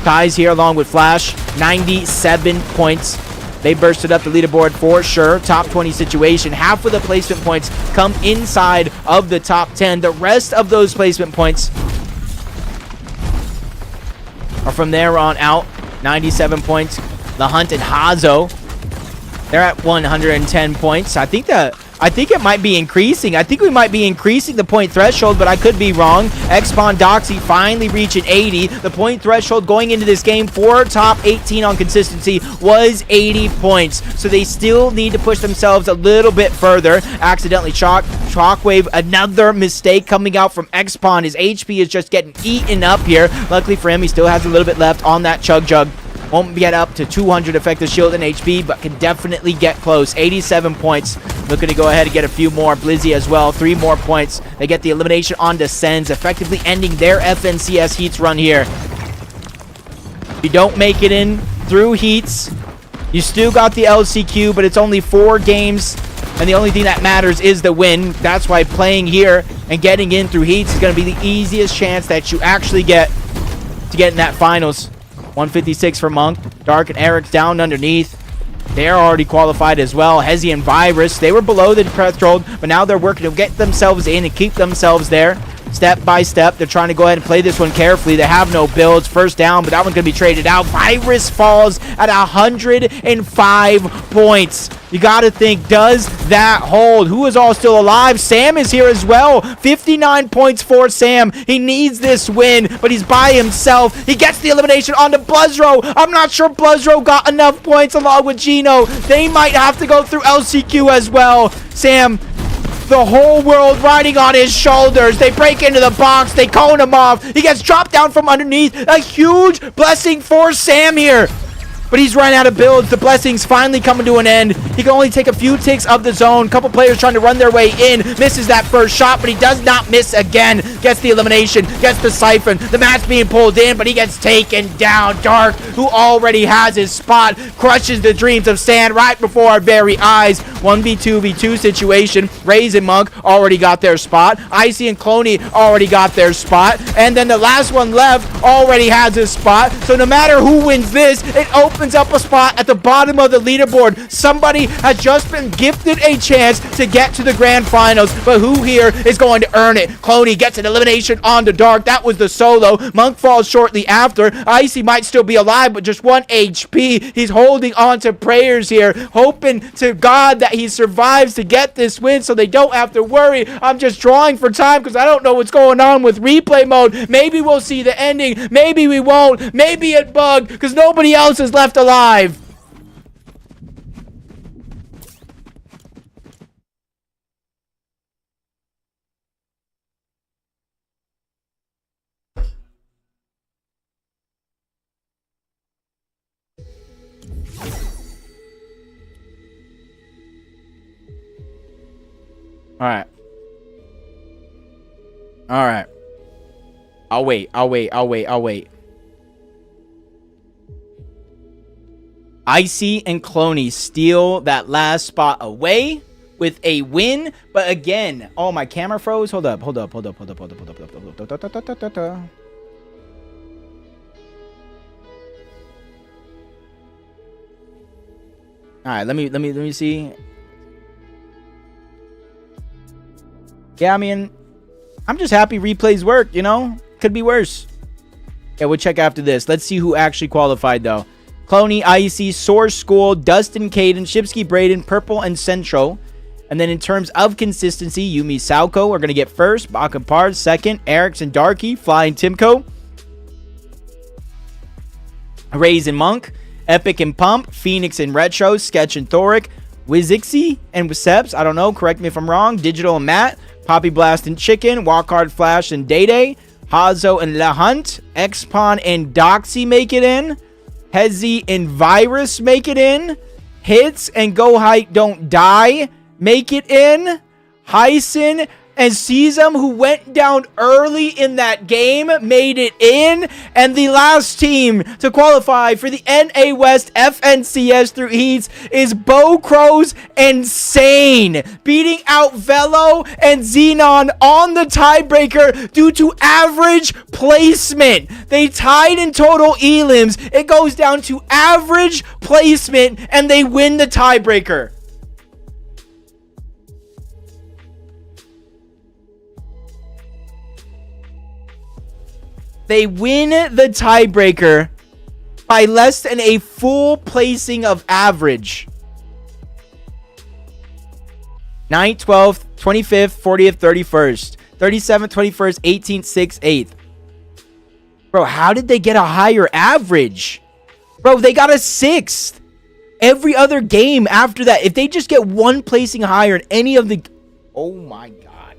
Ties here along with Flash, 97 points. They bursted up the leaderboard for sure. Top 20 situation. Half of the placement points come inside of the top 10. The rest of those placement points are from there on out. 97 points. The Hunt and Hazo, they're at 110 points. I think it might be increasing. I think we might be increasing the point threshold, but I could be wrong. X-Spawn Doxy finally reaching 80. The point threshold going into this game for top 18 on consistency was 80 points. So they still need to push themselves a little bit further. Accidentally Shockwave, another mistake coming out from X-Spawn. His HP is just getting eaten up here. Luckily for him, he still has a little bit left on that Chug Jug. Won't get up to 200 effective shield and HP, but can definitely get close. 87 points. Looking to go ahead and get a few more. Blizzy as well. 3 more points. They get the elimination onto Sens, effectively ending their FNCS Heats run here. If you don't make it in through Heats, you still got the LCQ, but it's only 4 games, and the only thing that matters is the win. That's why playing here and getting in through Heats is going to be the easiest chance that you actually get to get in that finals. 156 for Monk. Dark and Eric's down underneath. They're already qualified as well. Hezi and Virus, they were below the threshold, but now they're working to get themselves in and keep themselves there. Step by step, they're trying to go ahead and play this one carefully. They have no builds. First down, but that one's going to be traded out. Virus falls at 105 points. You got to think, does that hold? Who is all still alive? Sam is here as well. 59 points for Sam. He needs this win, but he's by himself. He gets the elimination onto Bluzro. I'm not sure Bluzro got enough points along with Gino. They might have to go through LCQ as well. Sam, the whole world riding on his shoulders. They break into the box. They cone him off. He gets dropped down from underneath. A huge blessing for Sam here. But he's run out of builds. The blessing's finally coming to an end. He can only take a few ticks of the zone. Couple players trying to run their way in. Misses that first shot, but he does not miss again. Gets the elimination. Gets the siphon. The match being pulled in, but he gets taken down. Dark, who already has his spot, crushes the dreams of Sand right before our very eyes. 1v2v2 situation. Raze and Monk already got their spot. Icy and Cloney already got their spot. And then the last one left already has his spot. So no matter who wins this, it opens up a spot at the bottom of the leaderboard. Somebody has just been gifted a chance to get to the grand finals, but who here is going to earn it? Cloney gets an elimination onto Dark. That was the solo. Monk falls shortly after. Icy might still be alive, but just 1 HP. He's holding on to prayers here, hoping to God that he survives to get this win so they don't have to worry. I'm just drawing for time because I don't know what's going on with replay mode. Maybe we'll see the ending. Maybe we won't. Maybe it bugged because nobody else is left alive. All right. All right. I'll wait. Icy and Cloney steal that last spot away with a win. But again, oh, my camera froze. Hold up. All right, let me see. Yeah, I mean, I'm just happy replays work, you know? Could be worse. Yeah, we'll check after this. Let's see who actually qualified, though. Cloney, Icy, Source School, Dustin, Caden, Shipsky, Braden, Purple, and Central. And then in terms of consistency, Yumi, Salco are going to get first. Baka Pard second. Erics and Darky, Flying Timco. Raze and Monk. Epic and Pump, Phoenix and Retro, Sketch and Thoric, Wizixie and Wiseps, I don't know, correct me if I'm wrong, Digital and Matt, Poppy Blast and Chicken, Walkhard Flash and Day, Hazo and La Hunt, Xpon and Doxy make it in, Hezi and Virus make it in, Hits and Go Hike Don't Die make it in, Hyson and Seasum, who went down early in that game, made it in. And the last team to qualify for the NA West FNCS through Heats is Bo Crows and Sane, beating out Velo and Xenon on the tiebreaker due to average placement. They tied in total elims. It goes down to average placement, and they win the tiebreaker. They win the tiebreaker by less than a full placing of average. 9th, 12th, 25th, 40th, 31st, 37th, 21st, 18th, 6th, 8th. Bro, how did they get a higher average? Bro, they got a 6th. Every other game after that, if they just get one placing higher in any of the... Oh my God.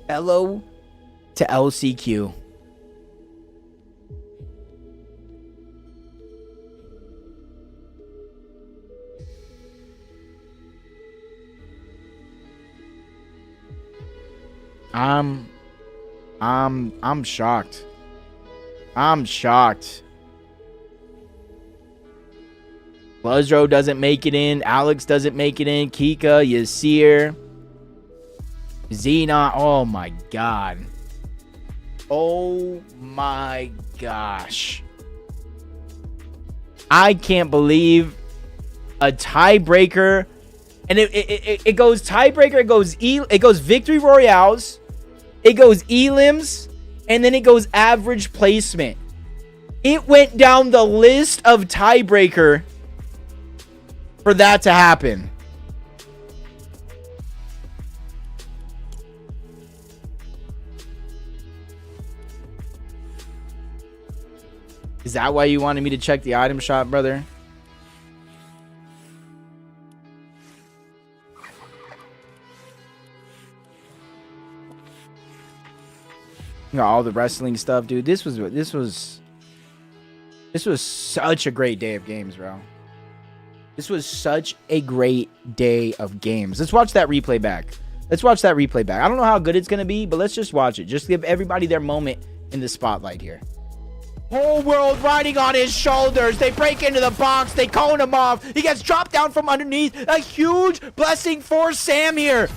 Hello to LCQ. I'm shocked. I'm shocked. Buzzro doesn't make it in. Alex doesn't make it in. Kika, Yasir, Xenon. Oh my God. Oh my gosh. I can't believe a tiebreaker. And it goes tiebreaker, it goes victory royales, it goes elims, and then it goes average placement. It went down the list of tiebreaker for that to happen. Is that why you wanted me to check the item shop, brother? You know, all the wrestling stuff, dude. This was such a great day of games, bro. This was such a great day of games. Let's watch that replay back. I don't know how good it's gonna be, but let's just watch it. Just give everybody their moment in the spotlight here. Whole world riding on his shoulders. They break into the box. They cone him off. He gets dropped down from underneath. A huge blessing for Sam here.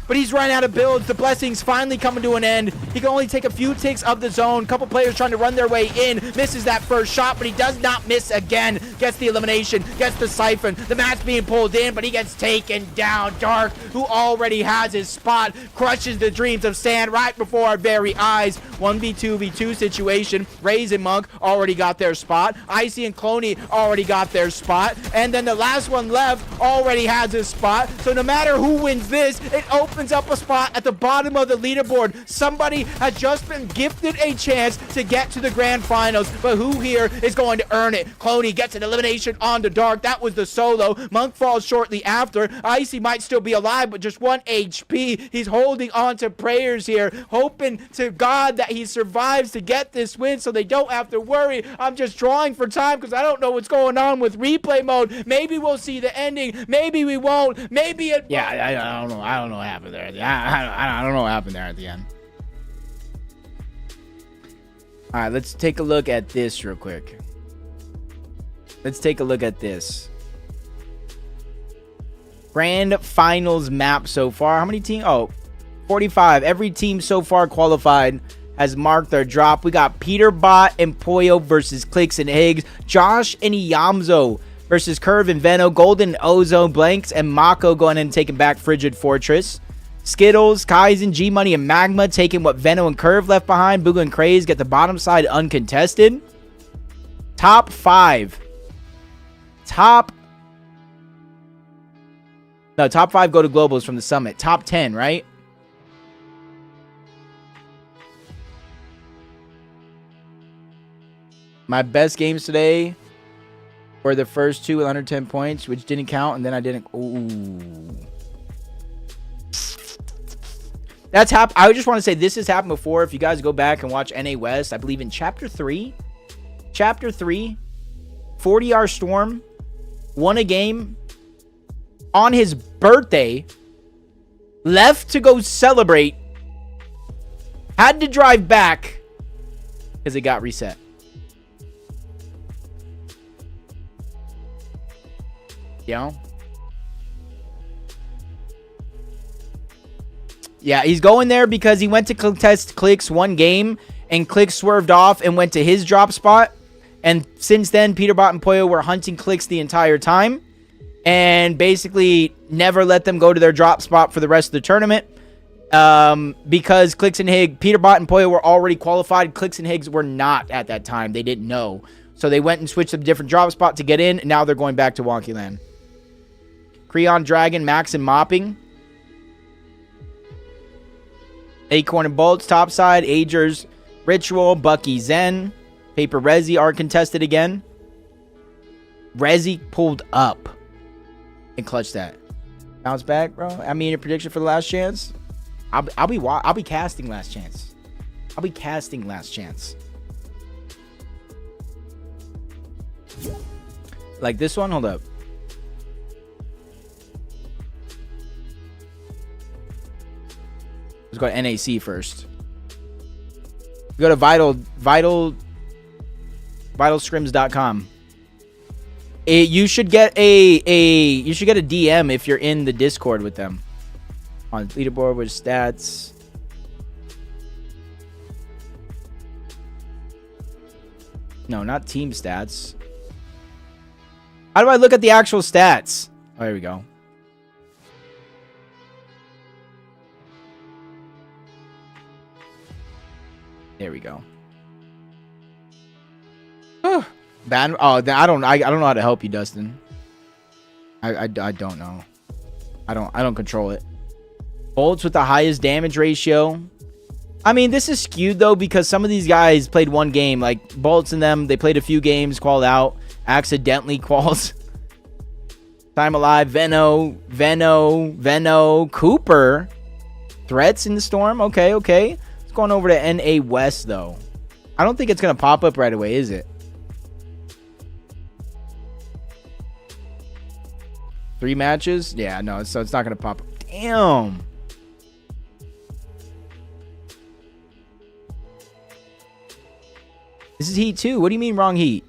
But he's run out of builds. The blessing's finally coming to an end. He can only take a few ticks of the zone. Couple players trying to run their way in. Misses that first shot, but he does not miss again. Gets the elimination. Gets the siphon. The match being pulled in, but he gets taken down. Dark, who already has his spot, crushes the dreams of Sand right before our very eyes. 1v2v2 situation. Raze and Monk already got their spot. Icy and Cloney already got their spot. And then the last one left already has his spot. So no matter who wins this, it opens opens up a spot at the bottom of the leaderboard. Somebody has just been gifted a chance to get to the grand finals, but who here is going to earn it? Cloney gets an elimination on the dark. That was the solo. Monk falls shortly after. Icy might still be alive, but just 1 HP. He's holding on to prayers here, hoping to God that he survives to get this win so they don't have to worry. I'm just drawing for time because I don't know what's going on with replay mode. Maybe we'll see the ending. Maybe we won't. Maybe it. Yeah, I don't know. I don't know what happened there. I don't know what happened there at the end. All right, let's take a look at this real quick. Let's take a look at this. Grand finals map so far. How many teams? Oh, 45. Every team so far qualified has marked their drop. We got Peterbot and Poyo versus Clicks and Higgs. Josh and Iyamzo versus Curve and Veno. Golden and Ozone. Blanks and Mako going in and taking back Frigid Fortress. Skittles, Kaizen, G-Money, and Magma taking what Veno and Curve left behind. Booga and Craze get the bottom side uncontested. Top 5. Top 5 go to globals from the summit. Top 10, right? My best games today were the first 2 with 110 points, which didn't count, and then I didn't. Ooh. That's happened. I just want to say this has happened before. If you guys go back and watch NA West, I believe in Chapter 3, 40R Storm won a game on his birthday, left to go celebrate, had to drive back because it got reset. You know? Yeah, he's going there because he went to contest Clicks one game, and Clicks swerved off and went to his drop spot. And since then, Peterbot and Poyo were hunting Clicks the entire time and basically never let them go to their drop spot for the rest of the tournament because Clicks and Higgs, Peterbot and Poyo were already qualified. Clicks and Higgs were not at that time. They didn't know. So they went and switched to a different drop spot to get in, and now they're going back to Wonky Land. Creon, Dragon, Max, and Mopping. Acorn and Bolts, topside. Agers, Ritual, Bucky, Zen. Paper Rezi are contested again. Rezi pulled up and clutched that. Bounce back, bro. I mean, your prediction for the last chance? I'll be casting last chance. I'll be casting last chance. Like this one? Hold up. Let's go to NAC first. Go to vitalscrims.com. You should get a DM if you're in the Discord with them. On leaderboard with stats. No, not team stats. How do I look at the actual stats? Oh, here we go. There we go. Bad. Oh, I don't know how to help you, Dustin. I don't know. I don't control it. Bolts with the highest damage ratio. I mean, this is skewed though because some of these guys played one game. Like Bolts and them, they played a few games, qualled out, accidentally quals. Time Alive, Veno, Cooper. Threats in the storm. Okay. It's going over to NA West though. I don't think it's gonna pop up right away, is it? 3 matches? Yeah, no, so it's not gonna pop up. Damn. This is Heat 2. What do you mean wrong Heat?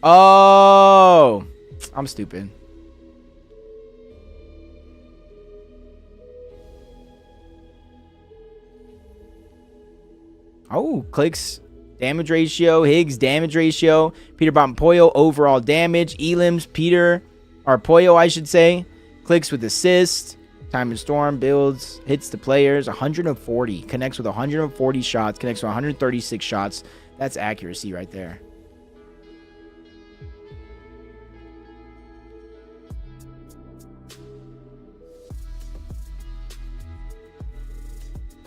Oh, I'm stupid. Oh, Clicks damage ratio, Higgs damage ratio, Peterbot and Poyo overall damage, Elims, Peter, or Poyo I should say, Clicks with assist, Time and Storm, builds, hits the players, 140, connects with 140 shots, connects with 136 shots. That's accuracy right there.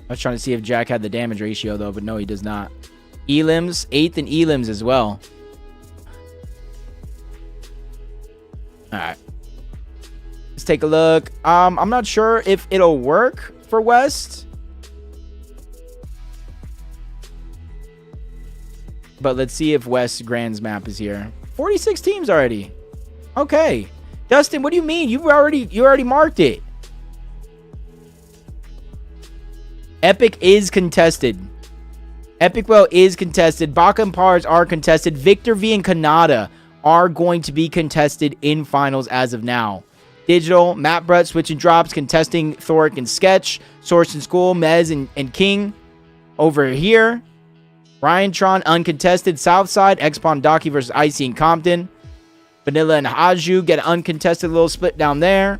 I was trying to see if Jack had the damage ratio, though, but no, he does not. Elims, 8th in elims as well. All right. Let's take a look. I'm not sure if it'll work for West. But let's see if West's Grands map is here. 46 teams already. Okay. Dustin, what do you mean? You already marked it. Epic is contested. Epic Well is contested. Baka and Pars are contested. Victor V and Kanata are going to be contested in finals as of now. Digital, Matt Brett, Switch and Drops, contesting Thoric and Sketch. Source and School, Mez and King. Over here, Ryan Tron, uncontested. Southside, Xpon Daki versus Icy and Compton. Vanilla and Haju get an uncontested little split down there.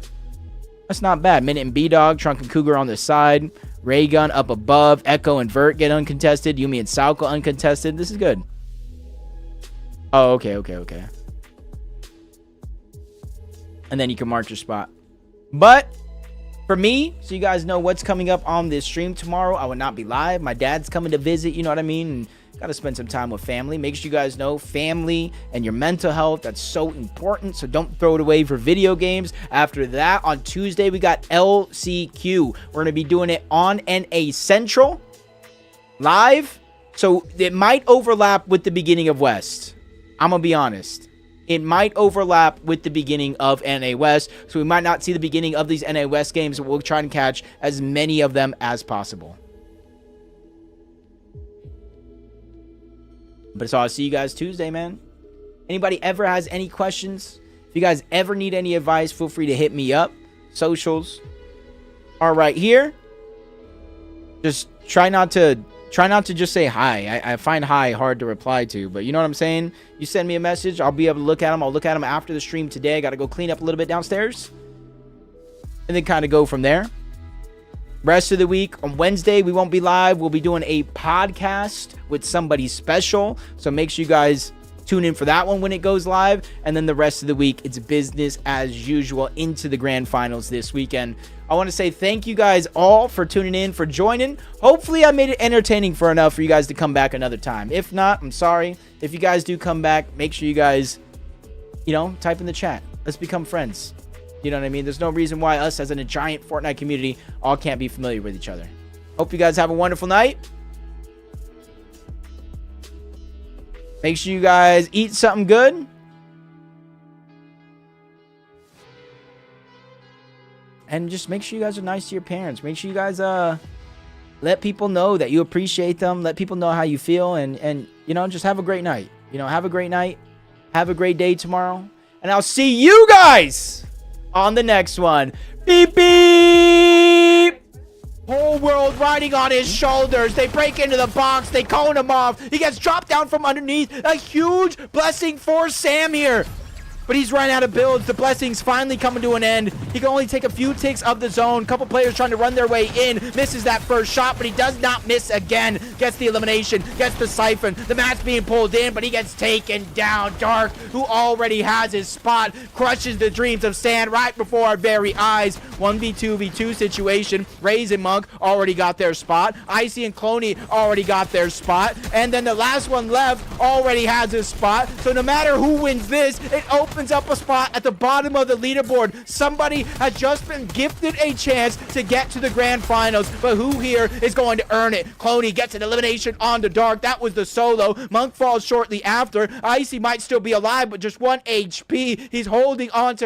That's not bad. Minute and B-Dog, Trunk and Cougar on the side. Raygun up above. Echo and Vert get uncontested. Yumi and Salco uncontested. This is good. Oh, okay. And then you can mark your spot. But for me, so you guys know what's coming up on this stream tomorrow, I will not be live. My dad's coming to visit, you know what I mean? And got to spend some time with family. Make sure you guys know family and your mental health, that's so important. So don't throw it away for video games. After that, on Tuesday, we got LCQ. We're going to be doing it on NA Central live. So it might overlap with the beginning of West. I'm going to be honest. It might overlap with the beginning of NA West. So we might not see the beginning of these NA West games, but we'll try and catch as many of them as possible. But so I'll see you guys Tuesday, man. Anybody ever has any questions? If you guys ever need any advice, feel free to hit me up. Socials are right here. Just try not to just say hi. I find hi hard to reply to, but you know what I'm saying? You send me a message, I'll be able to look at them. I'll look at them after the stream today. I got to go clean up a little bit downstairs. And then kind of go from there. Rest of the week, on Wednesday, we won't be live. We'll be doing a podcast with somebody special. So make sure you guys tune in for that one when it goes live. And then the rest of the week, it's business as usual into the grand finals this weekend. I want to say thank you guys all for tuning in, for joining. Hopefully I made it entertaining for enough for you guys to come back another time. If not, I'm sorry. If you guys do come back, make sure you guys, type in the chat. Let's become friends. You know what I mean? There's no reason why us as in a giant Fortnite community all can't be familiar with each other. Hope you guys have a wonderful night. Make sure you guys eat something good. And just make sure you guys are nice to your parents. Make sure you guys let people know that you appreciate them. Let people know how you feel. And just have a great night. Have a great night. Have a great day tomorrow. And I'll see you guys on the next one. Beep, beep. Whole world riding on his shoulders. They break into the box. They cone him off. He gets dropped down from underneath. A huge blessing for Sam here. But he's running out of builds. The blessing's finally coming to an end. He can only take a few ticks of the zone. Couple players trying to run their way in. Misses that first shot, but he does not miss again. Gets the elimination. Gets the siphon. The match being pulled in, but he gets taken down. Dark, who already has his spot, crushes the dreams of Sand right before our very eyes. 1v2v2 situation. Raze and Monk already got their spot. Icy and Cloney already got their spot. And then the last one left already has his spot. So no matter who wins this, it opens up a spot at the bottom of the leaderboard. Somebody has just been gifted a chance to get to the grand finals, but who here is going to earn it? Cloney gets an elimination on the Dark. That was the solo. Monk falls shortly after. Icy might still be alive, but just 1 HP. He's holding on to